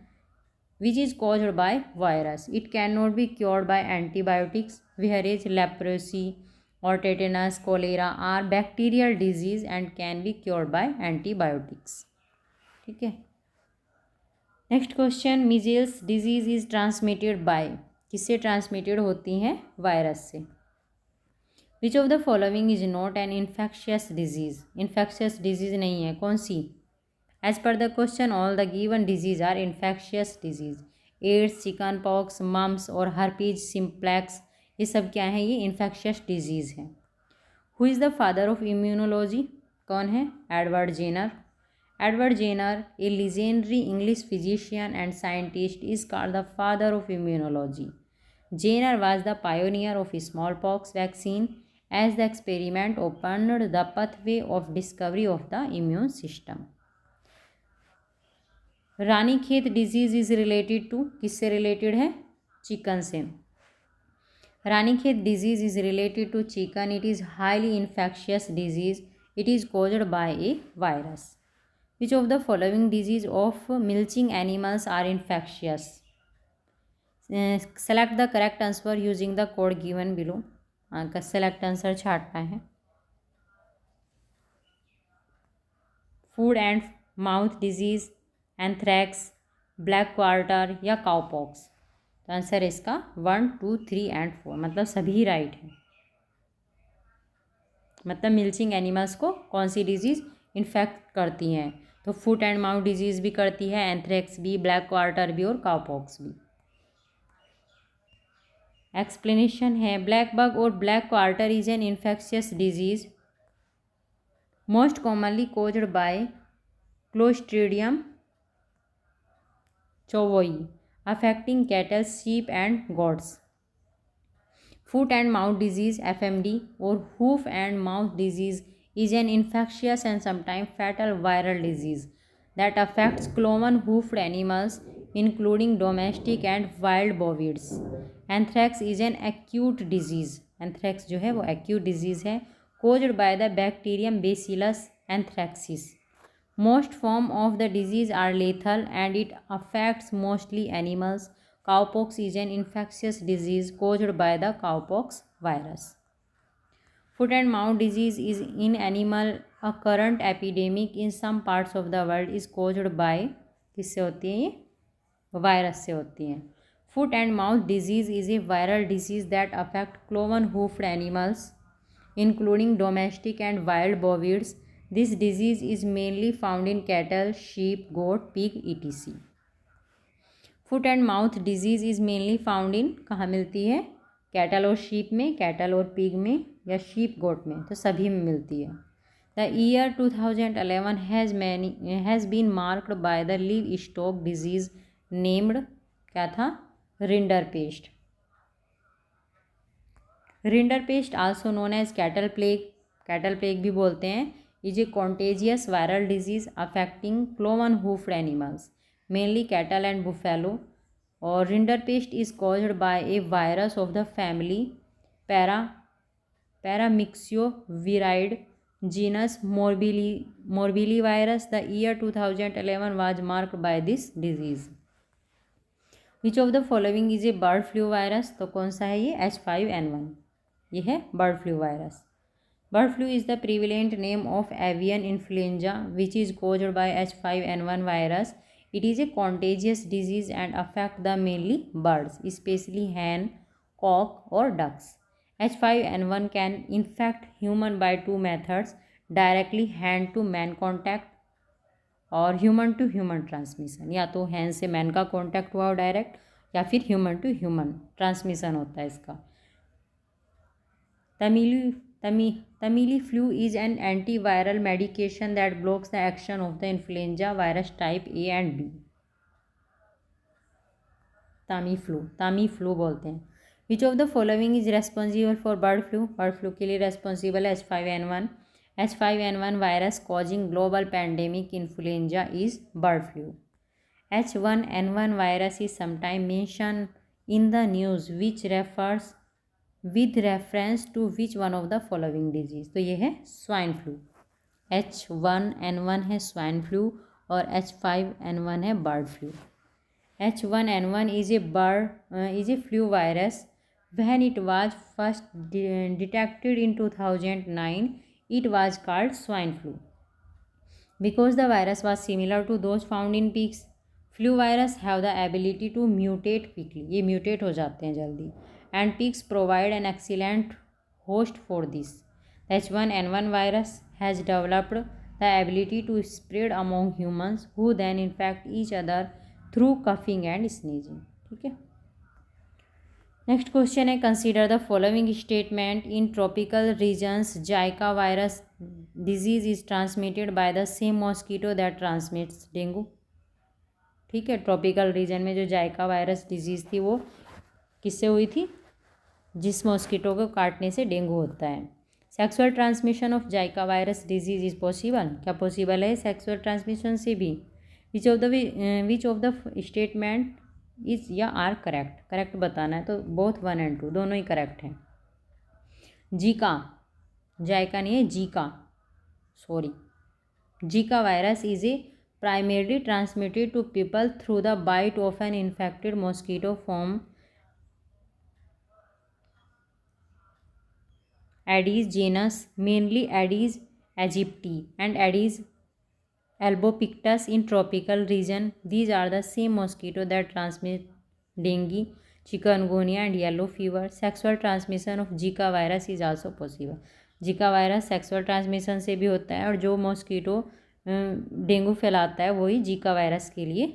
which is caused by virus. It cannot be cured by antibiotics, whereas leprosy or tetanus, cholera are bacterial disease and can be cured by antibiotics. ठीक है. Next question, measles disease is transmitted bye. किससे transmitted होती हैं? Virus से. विच of the following is not an infectious disease. Infectious disease नहीं है. कौन सी? As per the question, all the given disease are infectious disease. AIDS, chicken pox, mumps और herpes simplex ये सब क्या है? ये इन्फेक्शियस डिजीज़ हैं. Who is the father of immunology? कौन है? Edward Jenner. Edward Jenner, a legendary English physician and scientist, is called the father of immunology. Jenner was the pioneer of smallpox vaccine as the experiment opened the pathway of discovery of the immune system. Ranikhet disease is related to. किससे related है? Chicken से. Ranikhet disease is related to chicken. It is highly infectious disease. It is caused by a virus. Which of the following disease of milching animals are infectious. Select the correct answer using the code given below. Select answer छाटना है. Food and mouth disease, anthrax, black quarter या cowpox. तो answer है इसका 1, 2, 3 and 4 मतलब सभी right है. मतलब मिल्चिंग एनिमल्स को कौन सी डिजीज़ इन्फेक्ट करती हैं? तो फुट एंड माउथ डिजीज़ भी करती है, एंथ्रैक्स भी, ब्लैक क्वार्टर भी और काउपॉक्स भी. एक्सप्लेनेशन है, ब्लैक बग और black quarter is an infectious disease most commonly caused by Clostridium chauvoei affecting cattle, sheep and goats. Foot and mouth disease FMD or hoof and mouth disease is an infectious and sometimes fatal viral disease that affects cloven hoofed animals including domestic and wild bovids. Anthrax is an acute disease. Anthrax जो है वो acute disease है caused by the bacterium Bacillus anthracis. Most forms of the disease are lethal and it affects mostly animals. Cowpox is an infectious disease caused by the cowpox virus. Foot and mouth disease is in animal. A current epidemic in some parts of the world is caused by किससे होती है? ये virus से होती है. Foot and mouth disease is a viral disease that affect cloven hoofed animals including domestic and wild bovids. This disease is mainly found in cattle, sheep, goat, pig, etc. Foot and mouth disease is mainly found in कहाँ मिलती है? Cattle और sheep में, cattle और pig में या sheep गोट में, तो सभी में मिलती है. The year 2011 has been marked by the livestock disease named क्या था? Rinderpest. Rinderpest also known as cattle plague. cattle plague भी बोलते हैं. is a contagious viral disease affecting cloven hoofed animals, mainly cattle and buffalo. Or rinderpest is caused by a virus of the family Paramyxoviridae, genus Morbillivirus. The year 2011 was marked by this disease. Which of the following is a bird flu virus? तो कौन सा है ये? H5N1. ये है bird flu virus. Bird flu is the prevalent name of avian influenza which is caused by H5N1 virus. It is a contagious disease and affect the mainly birds, especially hen, cock or ducks. H5N1 can infect human by two methods: directly hand to man contact और human to human transmission. या तो hand से man का contact हुआ हो direct, या फिर human to human transmission होता है इसका। Tamiflu is an antiviral medication that blocks the action of the influenza virus type A and B. Tamiflu बोलते हैं। Which of the following is responsible for bird flu के लिए responsible है H5N1। H5N1 virus causing global pandemic influenza is bird flu. H1N1 virus is sometimes mentioned in the news which refers with reference to which one of the following disease। तो ये है swine flu. H1N1 है swine flu और H5N1 है bird flu. H1N1 is a flu virus. When it was first detected in 2009, it was called swine flu because the virus was similar to those found in pigs. Flu virus have the ability to mutate quickly. ये mutate हो जाते हैं जल्दी, and pigs provide an excellent host for this. The H1N1 virus has developed the ability to spread among humans who then infect each other through coughing and sneezing। ठीक है। Next question है, consider the following statement. In tropical regions zika virus disease is transmitted by the same mosquito that transmits dengue. ठीक है, tropical region में जो Zika virus disease थी वो किससे हुई थी? जिस मॉस्किटो को काटने से डेंगू होता है। Sexual transmission of zika virus disease is possible. क्या पॉसिबल है सेक्सुअल ट्रांसमिशन से भी? Which of the statement is या आर करेक्ट? करेक्ट बताना है, तो बोथ 1 and 2 दोनों ही करेक्ट हैं। जीका, जाइका नहीं है zika, sorry. Zika virus is a primarily transmitted to people through the bite of an infected mosquito from Aedes genus, mainly Aedes aegypti and Aedes albopictus in tropical region. These are the same mosquito that transmit dengue, chikungunya and yellow fever. Sexual transmission of Zika virus is also possible. Zika virus sexual transmission से भी होता है और जो mosquito dengue फैलाता है वही Zika virus के लिए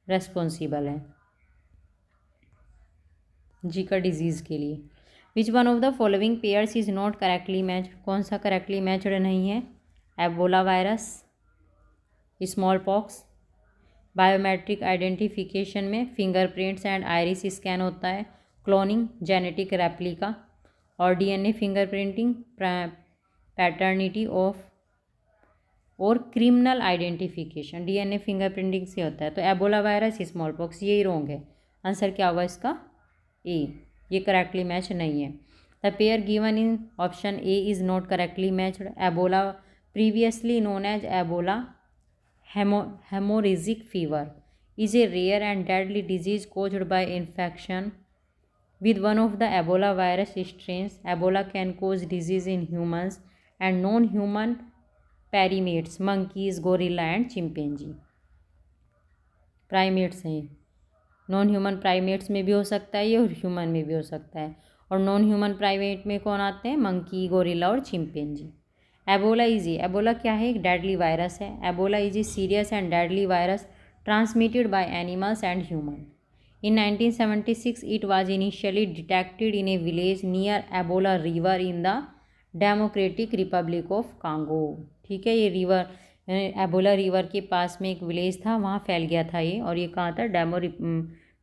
रेस्पॉन्सिबल है, जीका डिजीज़ के लिए। विच one of the following pairs is not correctly matched? कौन सा करेक्टली मैच्ड नहीं है? Ebola virus, small pox. Biometric identification में फिंगरप्रिंट्स एंड आइरिस स्कैन होता है। क्लोनिंग, जेनेटिक रेप्लिका और डीएनए फिंगरप्रिंटिंग, पैटर्निटी ऑफ और क्रिमिनल आइडेंटिफिकेशन डीएनए फिंगरप्रिंटिंग से होता है। तो एबोला वायरस, स्मॉल पॉक्स, यही रॉन्ग है। आंसर क्या होगा इसका? ए, ये करेक्टली मैच नहीं है। The pair given in option A is not correctly matched. Ebola previously known as Ebola hemorrhagic fever is a rare and deadly disease caused by infection with one of the Ebola virus strains. Ebola can cause disease in humans and non-human primates, monkeys, gorilla and chimpanzee. Primates हैं, non human primates में भी हो सकता है ये और human में भी हो सकता है। और नॉन ह्यूमन प्राइमेट में कौन आते हैं? मंकी, गोरिल्ला और चिंपैंजी। एबोला क्या है? एक डेडली वायरस है। Ebola is a serious and deadly virus transmitted by animals and human. In 1976 it was initially detected in A village near Ebola river in the democratic Republic of Congo. ठीक है, ये river Ebola river के पास में एक village था, वहाँ फैल गया था ये, और ये कहाँ था?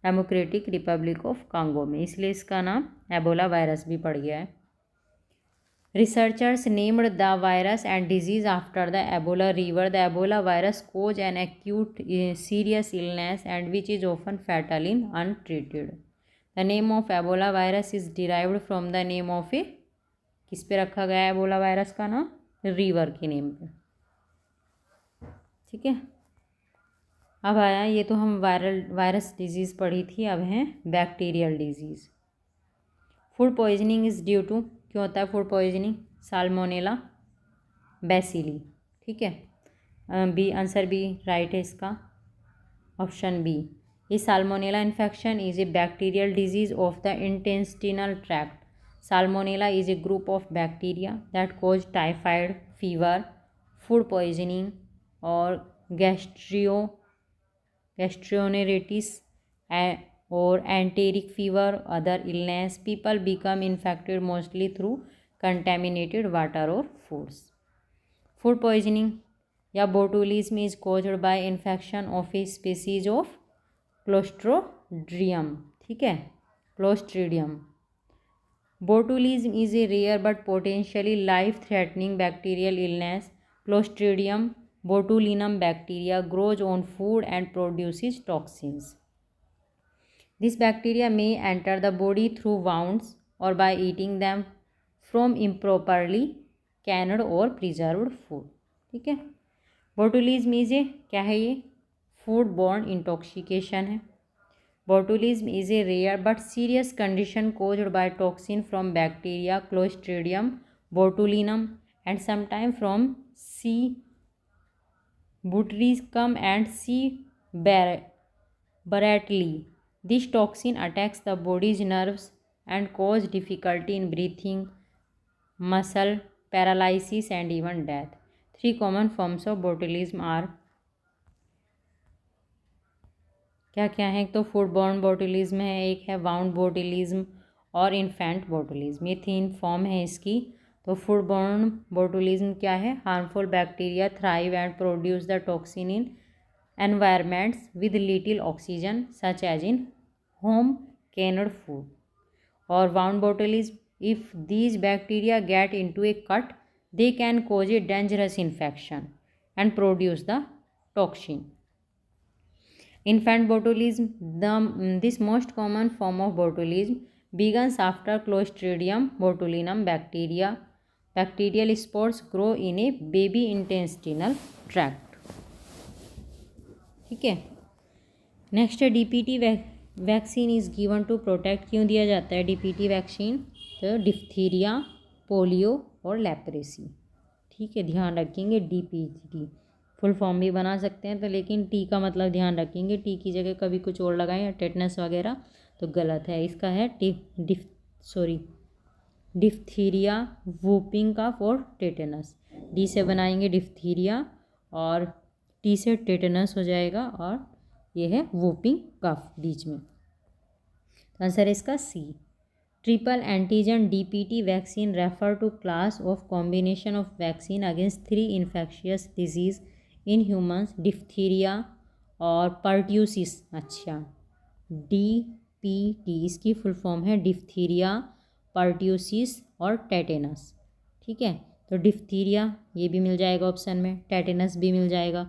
डेमोक्रेटिक रिपब्लिक ऑफ कांगो में, इसलिए इसका नाम एबोला वायरस भी पड़ गया है। Researchers named the virus and disease after the Ebola river. The Ebola virus causes an acute serious illness and which is often fatal in untreated. The name of Ebola virus is derived from the name of a, किस पे रखा गया है Ebola virus का नाम? River के name पे। ठीक है, अब आया, ये तो हम वायरस डिजीज़ पढ़ी थी, अब हैं bacterial disease. Food poisoning is due to, क्यों होता है फूड पॉइजनिंग? Salmonella bacilli. ठीक है, बी, आंसर बी राइट है इसका, ऑप्शन बी। ये salmonella infection is a bacterial disease of the intestinal tract. Salmonella is a group of bacteria that cause typhoid, fever, food poisoning और गैस्ट्रोनेरेटिस or enteric fever, other illness. People become infected mostly through contaminated water or foods. Food poisoning या botulism is caused by infection of a species of Clostridium. ठीक है, Clostridium. Botulism is a rare but potentially life-threatening bacterial illness. Clostridium botulinum bacteria grows on food and produces toxins. This bacteria may enter the body through wounds or by eating them from improperly canned or preserved food. ठीक है, botulism is a क्या है, ये food borne intoxication है. Botulism is a rare but serious condition caused by toxin from bacteria Clostridium botulinum and sometimes from C. botulism and C. baraitli. This toxin attacks the body's nerves and cause difficulty in breathing, muscle paralysis and even death. 3 common forms of botulism are क्या क्या है. तो food borne botulism है, एक है wound botulism और infant botulism. ये 3 form है इसकी. तो फूड बॉर्न बोटुलिज्म क्या है, harmful bacteria thrive and produce the toxin in environments with little oxygen such as in home canned food. और wound botulism, if these bacteria get into a cut they can cause a dangerous infection and produce the toxin. Infant botulism, this most common form of botulism begins after Clostridium botulinum bacteria. Bacterial spores grow in a baby intestinal tract. ठीक है. Next है DPT vaccine is given to protect. क्यों दिया जाता है DPT vaccine, तो diphtheria, polio और leprosy. ठीक है, ध्यान रखेंगे. DPT फुल फॉर्म भी बना सकते हैं तो, लेकिन टी का मतलब ध्यान रखेंगे. टी की जगह कभी कुछ और लगाएं या टेटनस वगैरह तो गलत है. इसका है डिफ्थीरिया, वूपिंग कफ और टेटनस. डी से बनाएंगे डिफ्थीरिया और टी से टेटनस हो जाएगा और ये है वूपिंग कफ बीच में. तो आंसर है इसका C. Triple antigen DPT vaccine refer to class of combination of vaccine against 3 infectious disease in humans. Diphtheria और पर्ट्यूसिस. अच्छा, DPT इसकी फुल फॉर्म है डिफ्थीरिया, पर्ट्यूसिस और टेटेनस. ठीक है, तो डिफ्थीरिया ये भी मिल जाएगा ऑप्शन में, टेटेनस भी मिल जाएगा.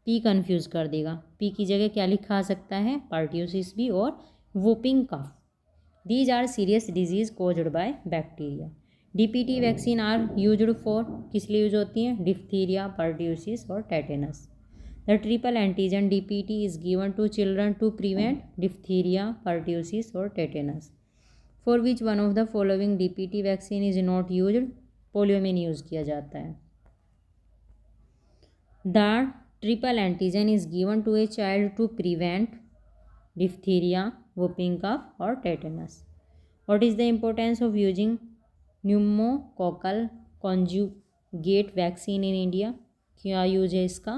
पी कंफ्यूज कर देगा. पी की जगह क्या लिखा सकता है, पर्ट्यूसिस भी और whooping cough. These are serious disease caused by bacteria. DPT vaccine are used for, किस लिए यूज होती हैं, डिफ्थीरिया, पर्ट्यूसिस और tetanus. The triple antigen DPT is given to children to prevent diphtheria, pertussis और tetanus. For which one of the following DPT vaccine is not used. Polio में नहीं use किया जाता है. The triple antigen is given to a child to prevent diphtheria, whooping cough और tetanus. What is the importance of using pneumococcal conjugate vaccine in India. क्या use है इसका,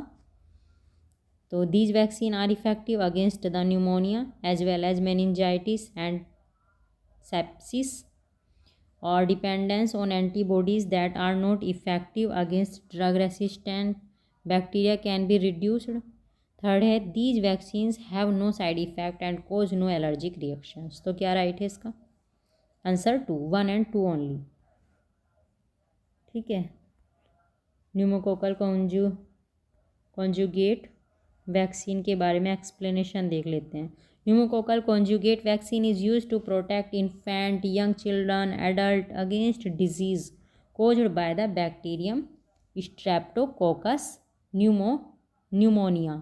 तो these vaccine are effective against the pneumonia as well as meningitis and sepsis और dependence on antibodies that are not effective against drug resistant bacteria can be reduced. Third है these vaccines have no side effect and cause no allergic reactions. तो क्या right है इसका answer 2, 1 and 2 only. ठीक है, pneumococcal conjugate vaccine के बारे में एक्सप्लेनेशन देख लेते हैं. Pneumococcal conjugate vaccine is use to protect infant, young children, adult against disease caused by the bacterium streptococcus pneumonia.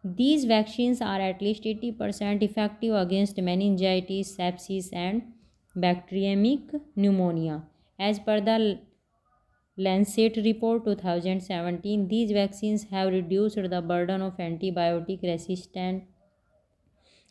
These vaccines are at least 80% effective against meningitis, sepsis and bacteremic pneumonia. As per the Lancet report 2017, these vaccines have reduced the burden of antibiotic resistant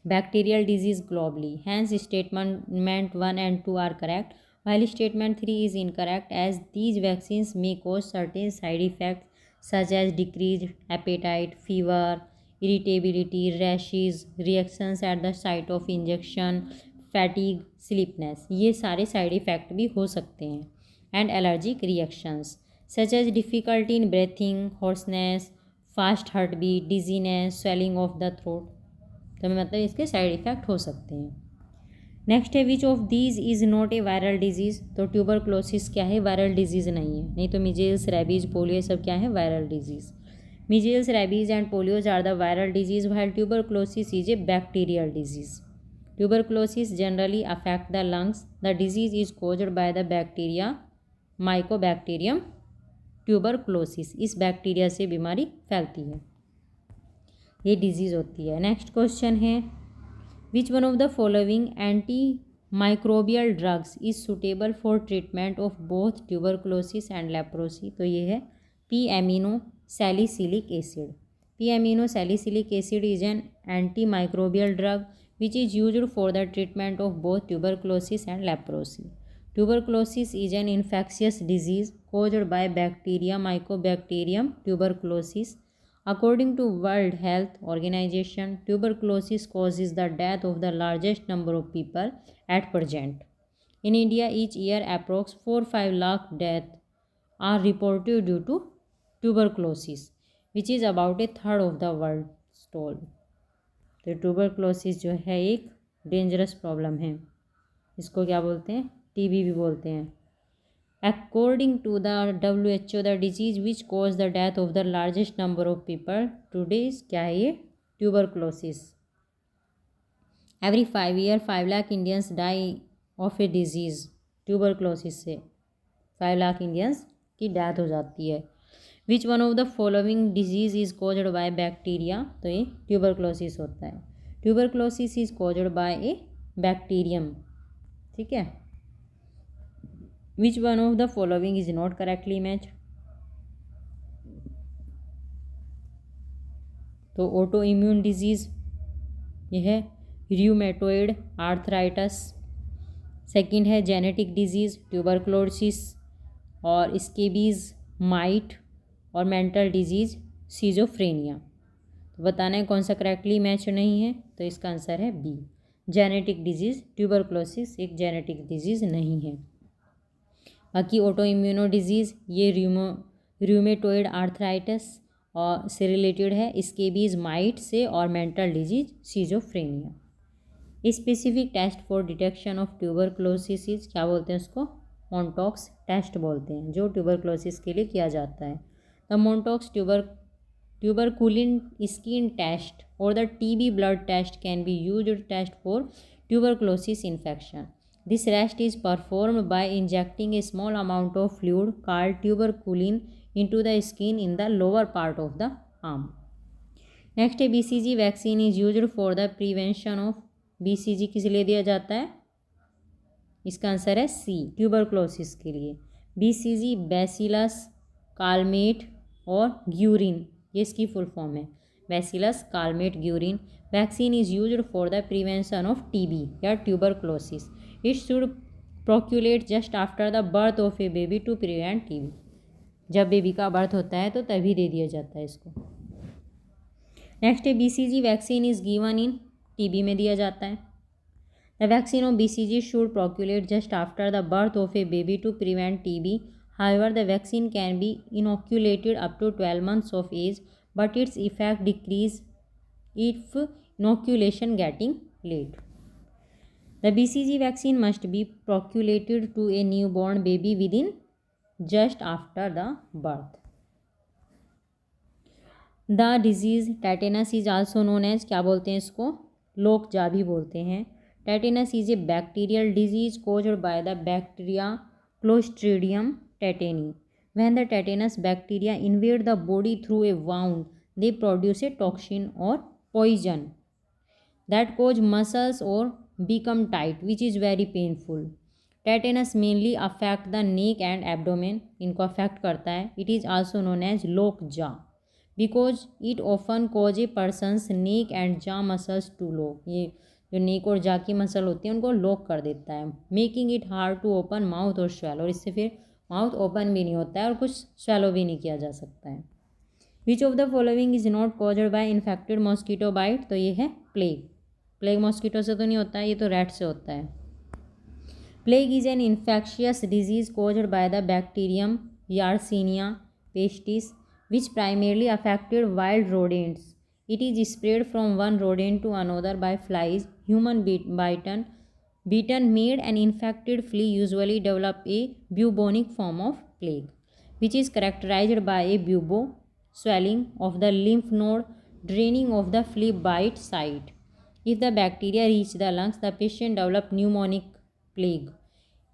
bacterial disease globally. Hence, statement 1 and 2 are correct, while statement 3 is incorrect as these vaccines may cause certain side effects such as decreased appetite, fever, irritability, rashes, reactions at the site of injection, fatigue, sleepiness, ये सारे side effect भी हो सकते हैं। And allergic reactions such as difficulty in breathing, hoarseness, fast heart beat, dizziness, swelling of the throat, तो मतलब इसके side effect हो सकते हैं। नेक्स्ट है which of these is not A viral disease, तो ट्यूबरक्लोसिस क्या है, वायरल डिजीज़ नहीं है। नहीं तो मीजल्स, रेबीज, पोलियो, ये सब क्या है, viral disease. Measles, rabies and polios are the viral disease while tuberculosis is a bacterial disease. Tuberculosis generally affect the lungs. The disease is caused by the bacteria Mycobacterium tuberculosis. इस bacteria से बीमारी फैलती है, ये disease होती है। Next question है which one of the following anti microbial drugs is suitable for treatment of both tuberculosis and leprosy, तो ये है P amino salicylic acid. P amino salicylic acid is an anti microbial drug which is used for the treatment of both tuberculosis and leprosy. Tuberculosis is an infectious disease caused by bacteria Mycobacterium tuberculosis. According to World Health Organization, tuberculosis causes the death of the largest number of people at present. In India, each year approx 4-5 lakh deaths are reported due to tuberculosis, which is about a third of the world's toll. तो tuberculosis जो है एक dangerous problem है, इसको क्या बोलते हैं, TB भी बोलते हैं। According to the WHO, the disease which cause the death of the largest number of people today क्या है ये, tuberculosis. Every 5 years 5 lakh Indians die of a disease, tuberculosis से 5 लाख इंडियंस की डेथ हो जाती है। Which one of the following disease is caused by bacteria, तो ये ट्यूबरक्लोसिस होता है। Tuberculosis is caused by a bacterium, ठीक है। Which one of the following is not correctly matched, तो ऑटो इम्यून डिजीज़ ये है र्यूमेटॉइड आर्थराइटिस। सेकंड है जेनेटिक डिजीज़ ट्यूबरक्लोसिस और स्केबीज माइट, और मेंटल डिजीज़ सीजोफ्रेनिया। तो बताना है कौन सा करेक्टली मैच नहीं है, तो इसका आंसर है बी, जेनेटिक डिजीज़। ट्यूबरक्लोसिस एक जेनेटिक डिजीज़ नहीं है। बाकी ऑटो इम्यूनो डिजीज़ ये र्यूमेटॉइड आर्थराइटिस और से रिलेटेड है, स्केबीज माइट से, और mental disease schizophrenia. Specific test for detection of tuberculosis क्या बोलते हैं उसको, मोन्टॉक्स टेस्ट बोलते हैं, जो ट्यूबरक्लोसिस के लिए किया जाता है। The Mantoux tuberculin skin test or the TB blood test can be used to test for tuberculosis infection. This test is performed by injecting a small amount of fluid called tuberculin into the skin in the lower part of the arm. Next, a BCG vaccine is used for the prevention of, BCG किस लिए दिया जाता है, इसका answer है सी, tuberculosis के लिए। BCG bacillus Calmette और ग्यूरिन, ये इसकी फुल फॉर्म है, bacillus Calmette Guerin. Vaccine is used for the prevention of TB या tuberculosis. It should proculate just after the birth of a baby to prevent TB. जब baby का birth होता है तो तभी दे दिया जाता है इसको। नेक्स्ट है BCG vaccine is given in, TB में दिया जाता है। The vaccine of BCG should proculate just after the birth of a baby to prevent TB. However, the vaccine can be inoculated up to 12 months of age, but its effect decrease if inoculation getting late. The BCG vaccine must be proculated to a newborn baby within just after the birth. The disease tetanus is also known as, क्या बोलते हैं इसको, लोकजा भी बोलते हैं। Tetanus is a bacterial disease caused by the bacteria Clostridium tetani. When the tetanus bacteria invade the body through a wound, they produce a toxin or poison that cause muscles or become tight, which is very painful. Tetanus mainly affect the neck and abdomen, इनको affect करता है। It is also known as lockjaw because it often cause a person's neck and jaw muscles to lock. ये जो नेक और जा की muscle होती है उनको लॉक कर देता है, making it hard to open mouth और स्वेलो, और इससे फिर माउथ ओपन भी नहीं होता है और कुछ स्वेलो भी नहीं किया जा सकता है। Which of the following is not caused by infected mosquito bite, तो ये है प्लेग। प्लेग मॉस्किटो से तो नहीं होता है, ये तो रैट से होता है। Plague is an infectious disease caused by the bacterium Yersinia pestis which primarily affected wild rodents. It is spread from one rodent to another by flies. Human bitten made an infected flea usually develop a bubonic form of plague, which is characterized by a bubo, swelling of the lymph node, draining of the flea bite site. If the bacteria reach the lungs, the patient develop pneumonic plague.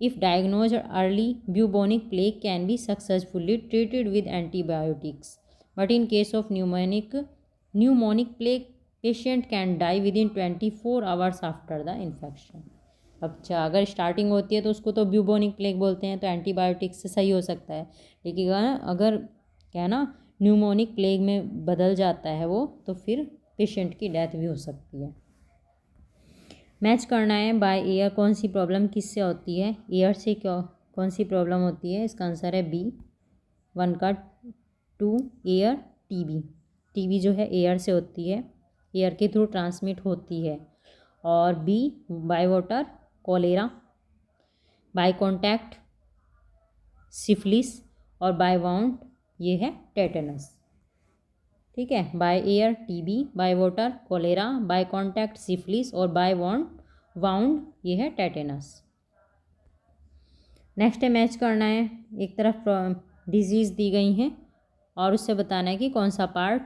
If diagnosed early, bubonic plague can be successfully treated with antibiotics. But in case of pneumonic plague, patient can die within 24 hours after the infection. अच्छा, अगर starting होती है तो उसको तो bubonic plague बोलते हैं, तो एंटीबायोटिक्स से सही हो सकता है। लेकिन अगर क्या है ना, न्यूमोनिक प्लेग में बदल जाता है वो, तो फिर पेशेंट की डेथ भी हो सकती है। मैच करना है बाय एयर, कौन सी प्रॉब्लम किससे होती है, एयर से क्या कौन सी प्रॉब्लम होती है। इसका आंसर है बी 1 का 2 एयर टीबी। टीबी जो है एयर से होती है, एयर के थ्रू ट्रांसमिट होती है। और B by water cholera, by contact syphilis, और बाय वाउंड ये है टेटनस। ठीक है, by air TB, by water cholera, by contact syphilis, और बाय वाउंड ये है टेटेनस। नेक्स्ट है मैच करना है, एक तरफ डिजीज़ दी गई हैं और उससे बताना है कि कौन सा पार्ट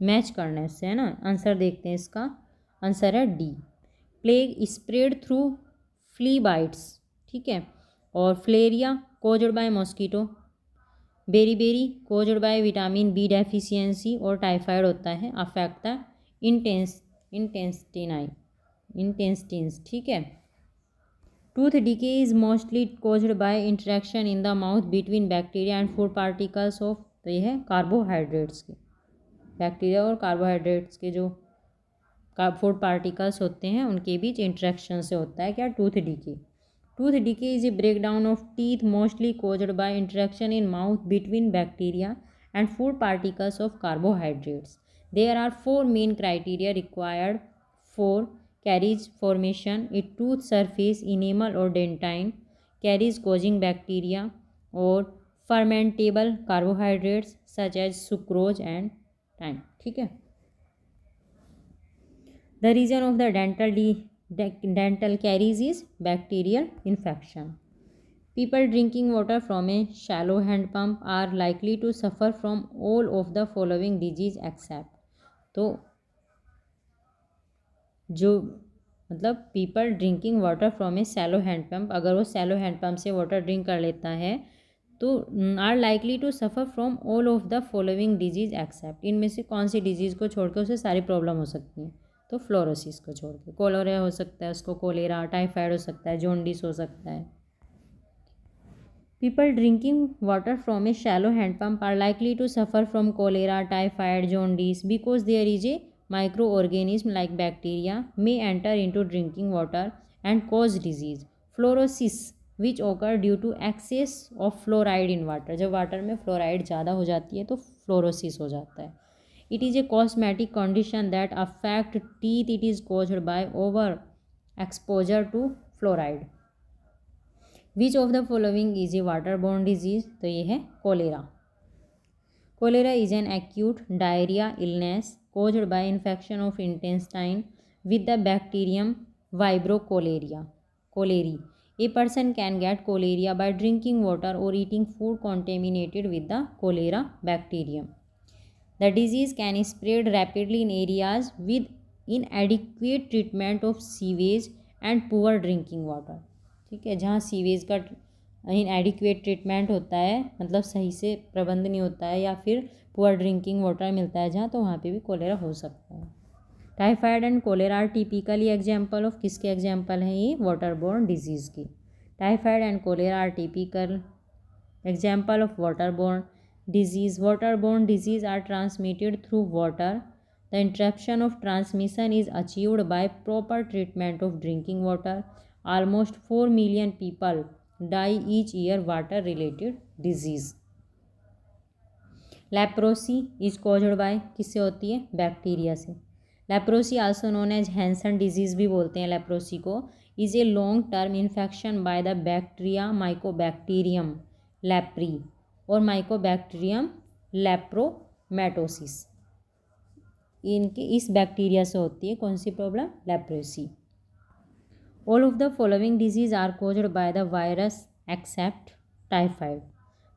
मैच करना है उससे, है ना। आंसर देखते हैं, इसका आंसर है D, plague spread through flea bites. ठीक है, और filaria caused by mosquito, beri caused by vitamin B deficiency, और टाइफाइड होता है अफेक्ट द इंटेस्टिन्स। ठीक है, tooth decay is mostly caused by interaction in the mouth between bacteria and food particles of, तो ये है कार्बोहाइड्रेट्स के, bacteria और कार्बोहाइड्रेट्स के जो फूड पार्टिकल्स होते हैं उनके बीच इंटरेक्शन से होता है क्या, tooth decay. Tooth decay is a breakdown of teeth mostly caused by interaction in mouth between bacteria and food particles of carbohydrates. There are 4 main criteria required for caries formation: a tooth surface, enamel or dentine, caries causing bacteria, or fermentable carbohydrates such as sucrose and thyme. ठीक है, the reason of the dental caries is bacterial infection. People drinking water from a shallow hand pump are likely to suffer from all of the following disease except, तो जो मतलब people drinking water from a shallow hand pump, अगर वो shallow hand pump से water drink कर लेता है तो are likely to suffer from all of the following disease except, इनमें से कौन सी डिजीज़ को छोड़ के उसे सारी प्रॉब्लम हो सकती हैं, तो फ्लोरोसिस को छोड़ के, कोलोरा हो सकता है उसको, कोलेरा, टाइफाइड हो सकता है, जॉन्डिस हो सकता है। People drinking water from a shallow hand pump are likely to suffer from cholera, typhoid, jaundice because there is a micro organism like bacteria may enter into drinking water and cause disease. Fluorosis which occur due to excess of fluoride in water, जब water में fluoride ज़्यादा हो जाती है तो fluorosis हो जाता है। It is a cosmetic condition that affect teeth. It is caused by over exposure to fluoride. Which of the following is a waterborne disease? तो ये है cholera. Cholera is an acute diarrhea illness caused by infection of intestine with the bacterium Vibrio cholerae. A person can get cholera by drinking water or eating food contaminated with the cholera bacterium. The disease can spread rapidly in areas with inadequate treatment of sewage and poor drinking water. ठीक है, जहाँ sewage का इनएडिक्वेट treatment होता है, मतलब सही से प्रबंध नहीं होता है, या फिर पुअर ड्रिंकिंग वाटर मिलता है जहाँ, तो वहाँ पे भी कोलेरा हो सकता है। Typhoid and cholera are typically example of, किसके एग्जाम्पल हैं ये, वाटरबोर्न डिजीज़ की। Typhoid and cholera are typical example of waterborne disease. Waterborne disease are transmitted through water. The interruption of transmission is achieved by proper treatment of drinking water. Almost 4 million people die each year water related disease. Leprosy is caused by, किससे होती है? Bacteria से। Leprosy also known as Hansen disease भी बोलते हैं leprosy को, is a long term infection by the bacteria mycobacterium leprae और mycobacterium lepromatosis. इनके इस बैक्टीरिया से होती है कौन सी problem? Leprosy. All of the following disease are caused by the virus except typhoid.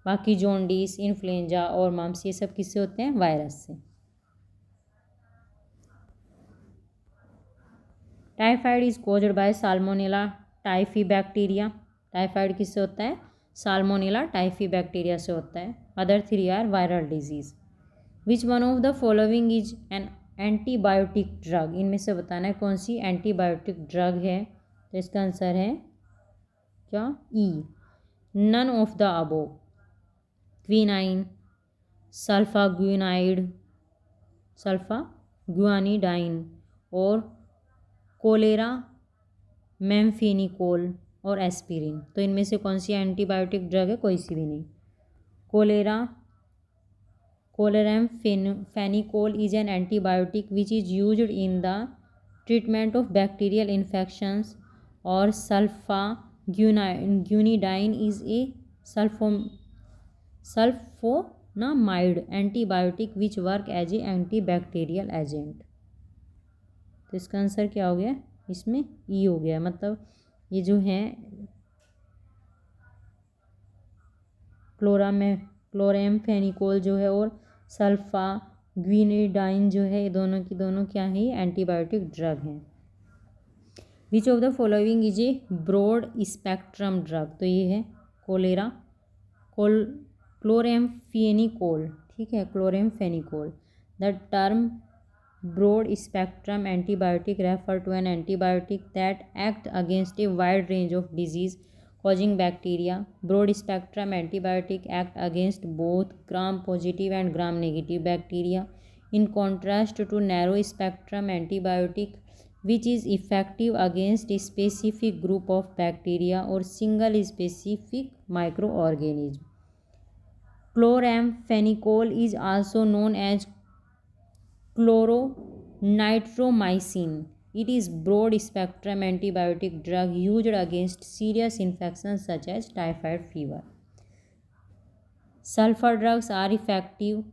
बाकी जॉन्डिस, इन्फ्लुएंजा और मम्स ये सब किससे होते हैं? वायरस से। Typhoid is caused by salmonella typhi bacteria. Typhoid किससे होता है? साल्मोनेला टाइफी बैक्टीरिया से होता है। Other three are viral disease. Which one of the following is an antibiotic drug. इनमें से बताना है कौन सी एंटीबायोटिक ड्रग है। तो इसका आंसर है क्या? E, none of the above. Quinine, sulfaguanide, sulfaguanidine और कोलेरा मेम्फेनिकोल और एस्पिरिन। तो इनमें से कौन सी एंटीबायोटिक ड्रग है? कोई सी भी नहीं। Chloramphenicol is an antibiotic which is used in the treatment of bacterial infections, or sulfaguanidine is a sulfonamide antibiotic which work as a antibacterial agent। तो इसका आंसर क्या हो गया? इसमें ई हो गया। मतलब ये जो है क्लोराम्फेनिकोल जो है और सल्फाग्विनाइडाइन जो है, ये दोनों की दोनों क्या है? एंटीबायोटिक ड्रग हैं। Which of the following is a broad spectrum drug. तो ये है क्लोराम्फेनिकोल। ठीक है, chloramphenicol. The term broad spectrum antibiotic refer to an antibiotic that act against a wide range of disease causing bacteria. Broad spectrum antibiotic act against both gram positive and gram negative bacteria, in contrast to narrow spectrum antibiotic which is effective against a specific group of bacteria or single specific microorganism. Chloramphenicol is also known as chloronitromycin. It is broad spectrum antibiotic drug used against serious infections such as typhoid fever. Sulfur drugs are effective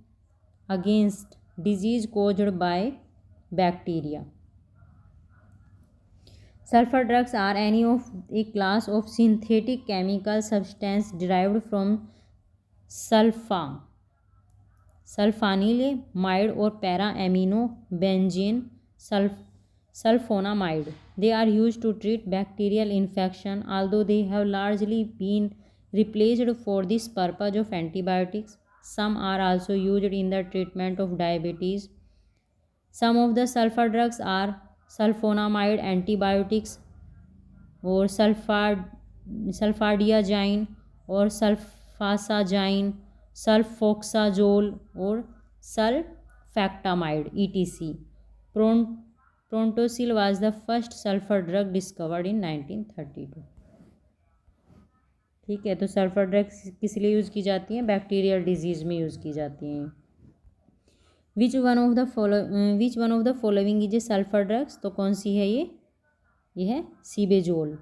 against disease caused by bacteria. Sulfur drugs are any of a class of synthetic chemical substance derived from sulfanilamide और para amino benzene sulfonamide. They are used to treat bacterial infection, although they have largely been replaced for this purpose of antibiotics. Some are also used in the treatment of diabetes. Some of the sulfur drugs are sulfonamide antibiotics और सल्फाडियाजाइन और सल्फासाजाइन, सल्फोक्साजोल और सल्फैक्टामाइड ETC. Prontosil was the first sulfur drug discovered in 1932. ठीक है, तो sulphur drugs किस लिए use की जाती हैं? बैक्टीरियल डिजीज़ में यूज़ की जाती हैं। विच one of the following is A sulphur drugs. तो कौन सी है ये? है सीबेजोल।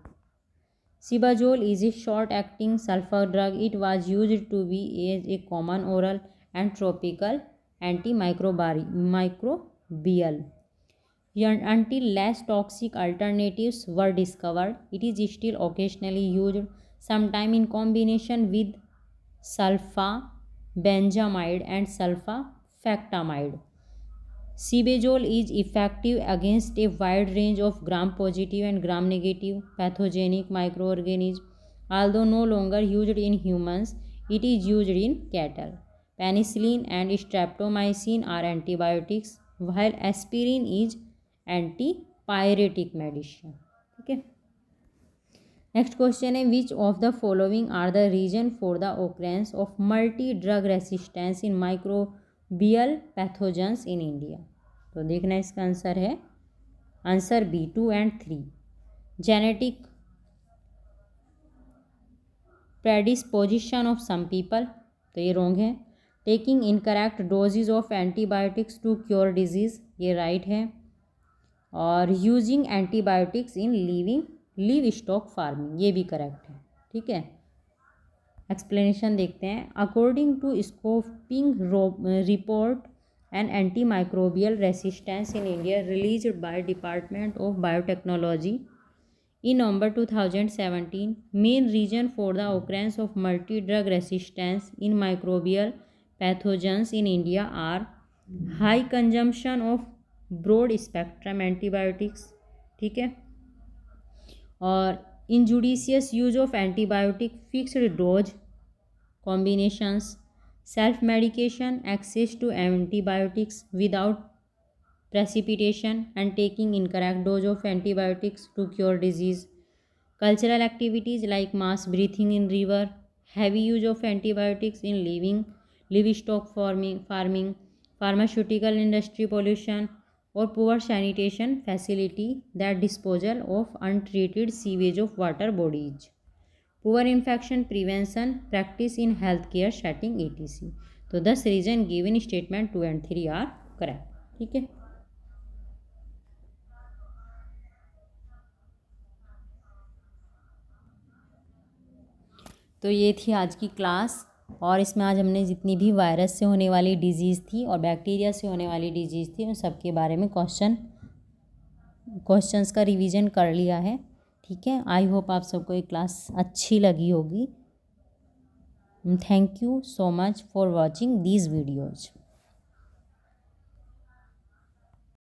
Cibajol is a short-acting sulfur drug. It was used to be as a common oral and topical antimicrobial until less toxic alternatives were discovered. It is still occasionally used, sometime in combination with sulfabenzamide and sulfactamide. Cibajol is effective against a wide range of gram-positive and gram-negative pathogenic microorganisms. Although no longer used in humans, it is used in cattle. Penicillin and streptomycin are antibiotics, while aspirin is antipyretic medicine. ठीक है, next question है which of the following are the reason for the occurrence of multi-drug resistance in microbial pathogens in India. तो देखना इसका answer है answer B 2 and 3. Genetic predisposition of some people, तो ये wrong है. Taking incorrect dosages of antibiotics to cure disease, ये right है। और using antibiotics in livestock farming, ये भी करेक्ट है। ठीक है, एक्सप्लेनेशन देखते हैं। According to scoping report and antimicrobial resistance in India released by department of biotechnology in November 2017, main reason for the occurrence of multi-drug resistance in microbial pathogens in India are high consumption of broad spectrum antibiotics, ठीक है, और injudicious use of antibiotic fixed dose combinations, self medication, access to antibiotics without precipitation and taking incorrect dose of antibiotics to cure disease, cultural activities like mass breathing in river, heavy use of antibiotics in livestock farming, pharmaceutical industry pollution, or poor sanitation facility that disposal of untreated sewage of water bodies, poor infection prevention practice in healthcare setting etc. तो 10 reason given statement 2 and 3 are correct. ठीक है, तो ये थी आज की class, और इसमें आज हमने जितनी भी वायरस से होने वाली डिजीज़ थी और बैक्टीरिया से होने वाली डिजीज़ थी उन सब के बारे में क्वेश्चंस का रिवीजन कर लिया है। ठीक है, आई होप आप सबको ये क्लास अच्छी लगी होगी। Thank you so much for watching these videos.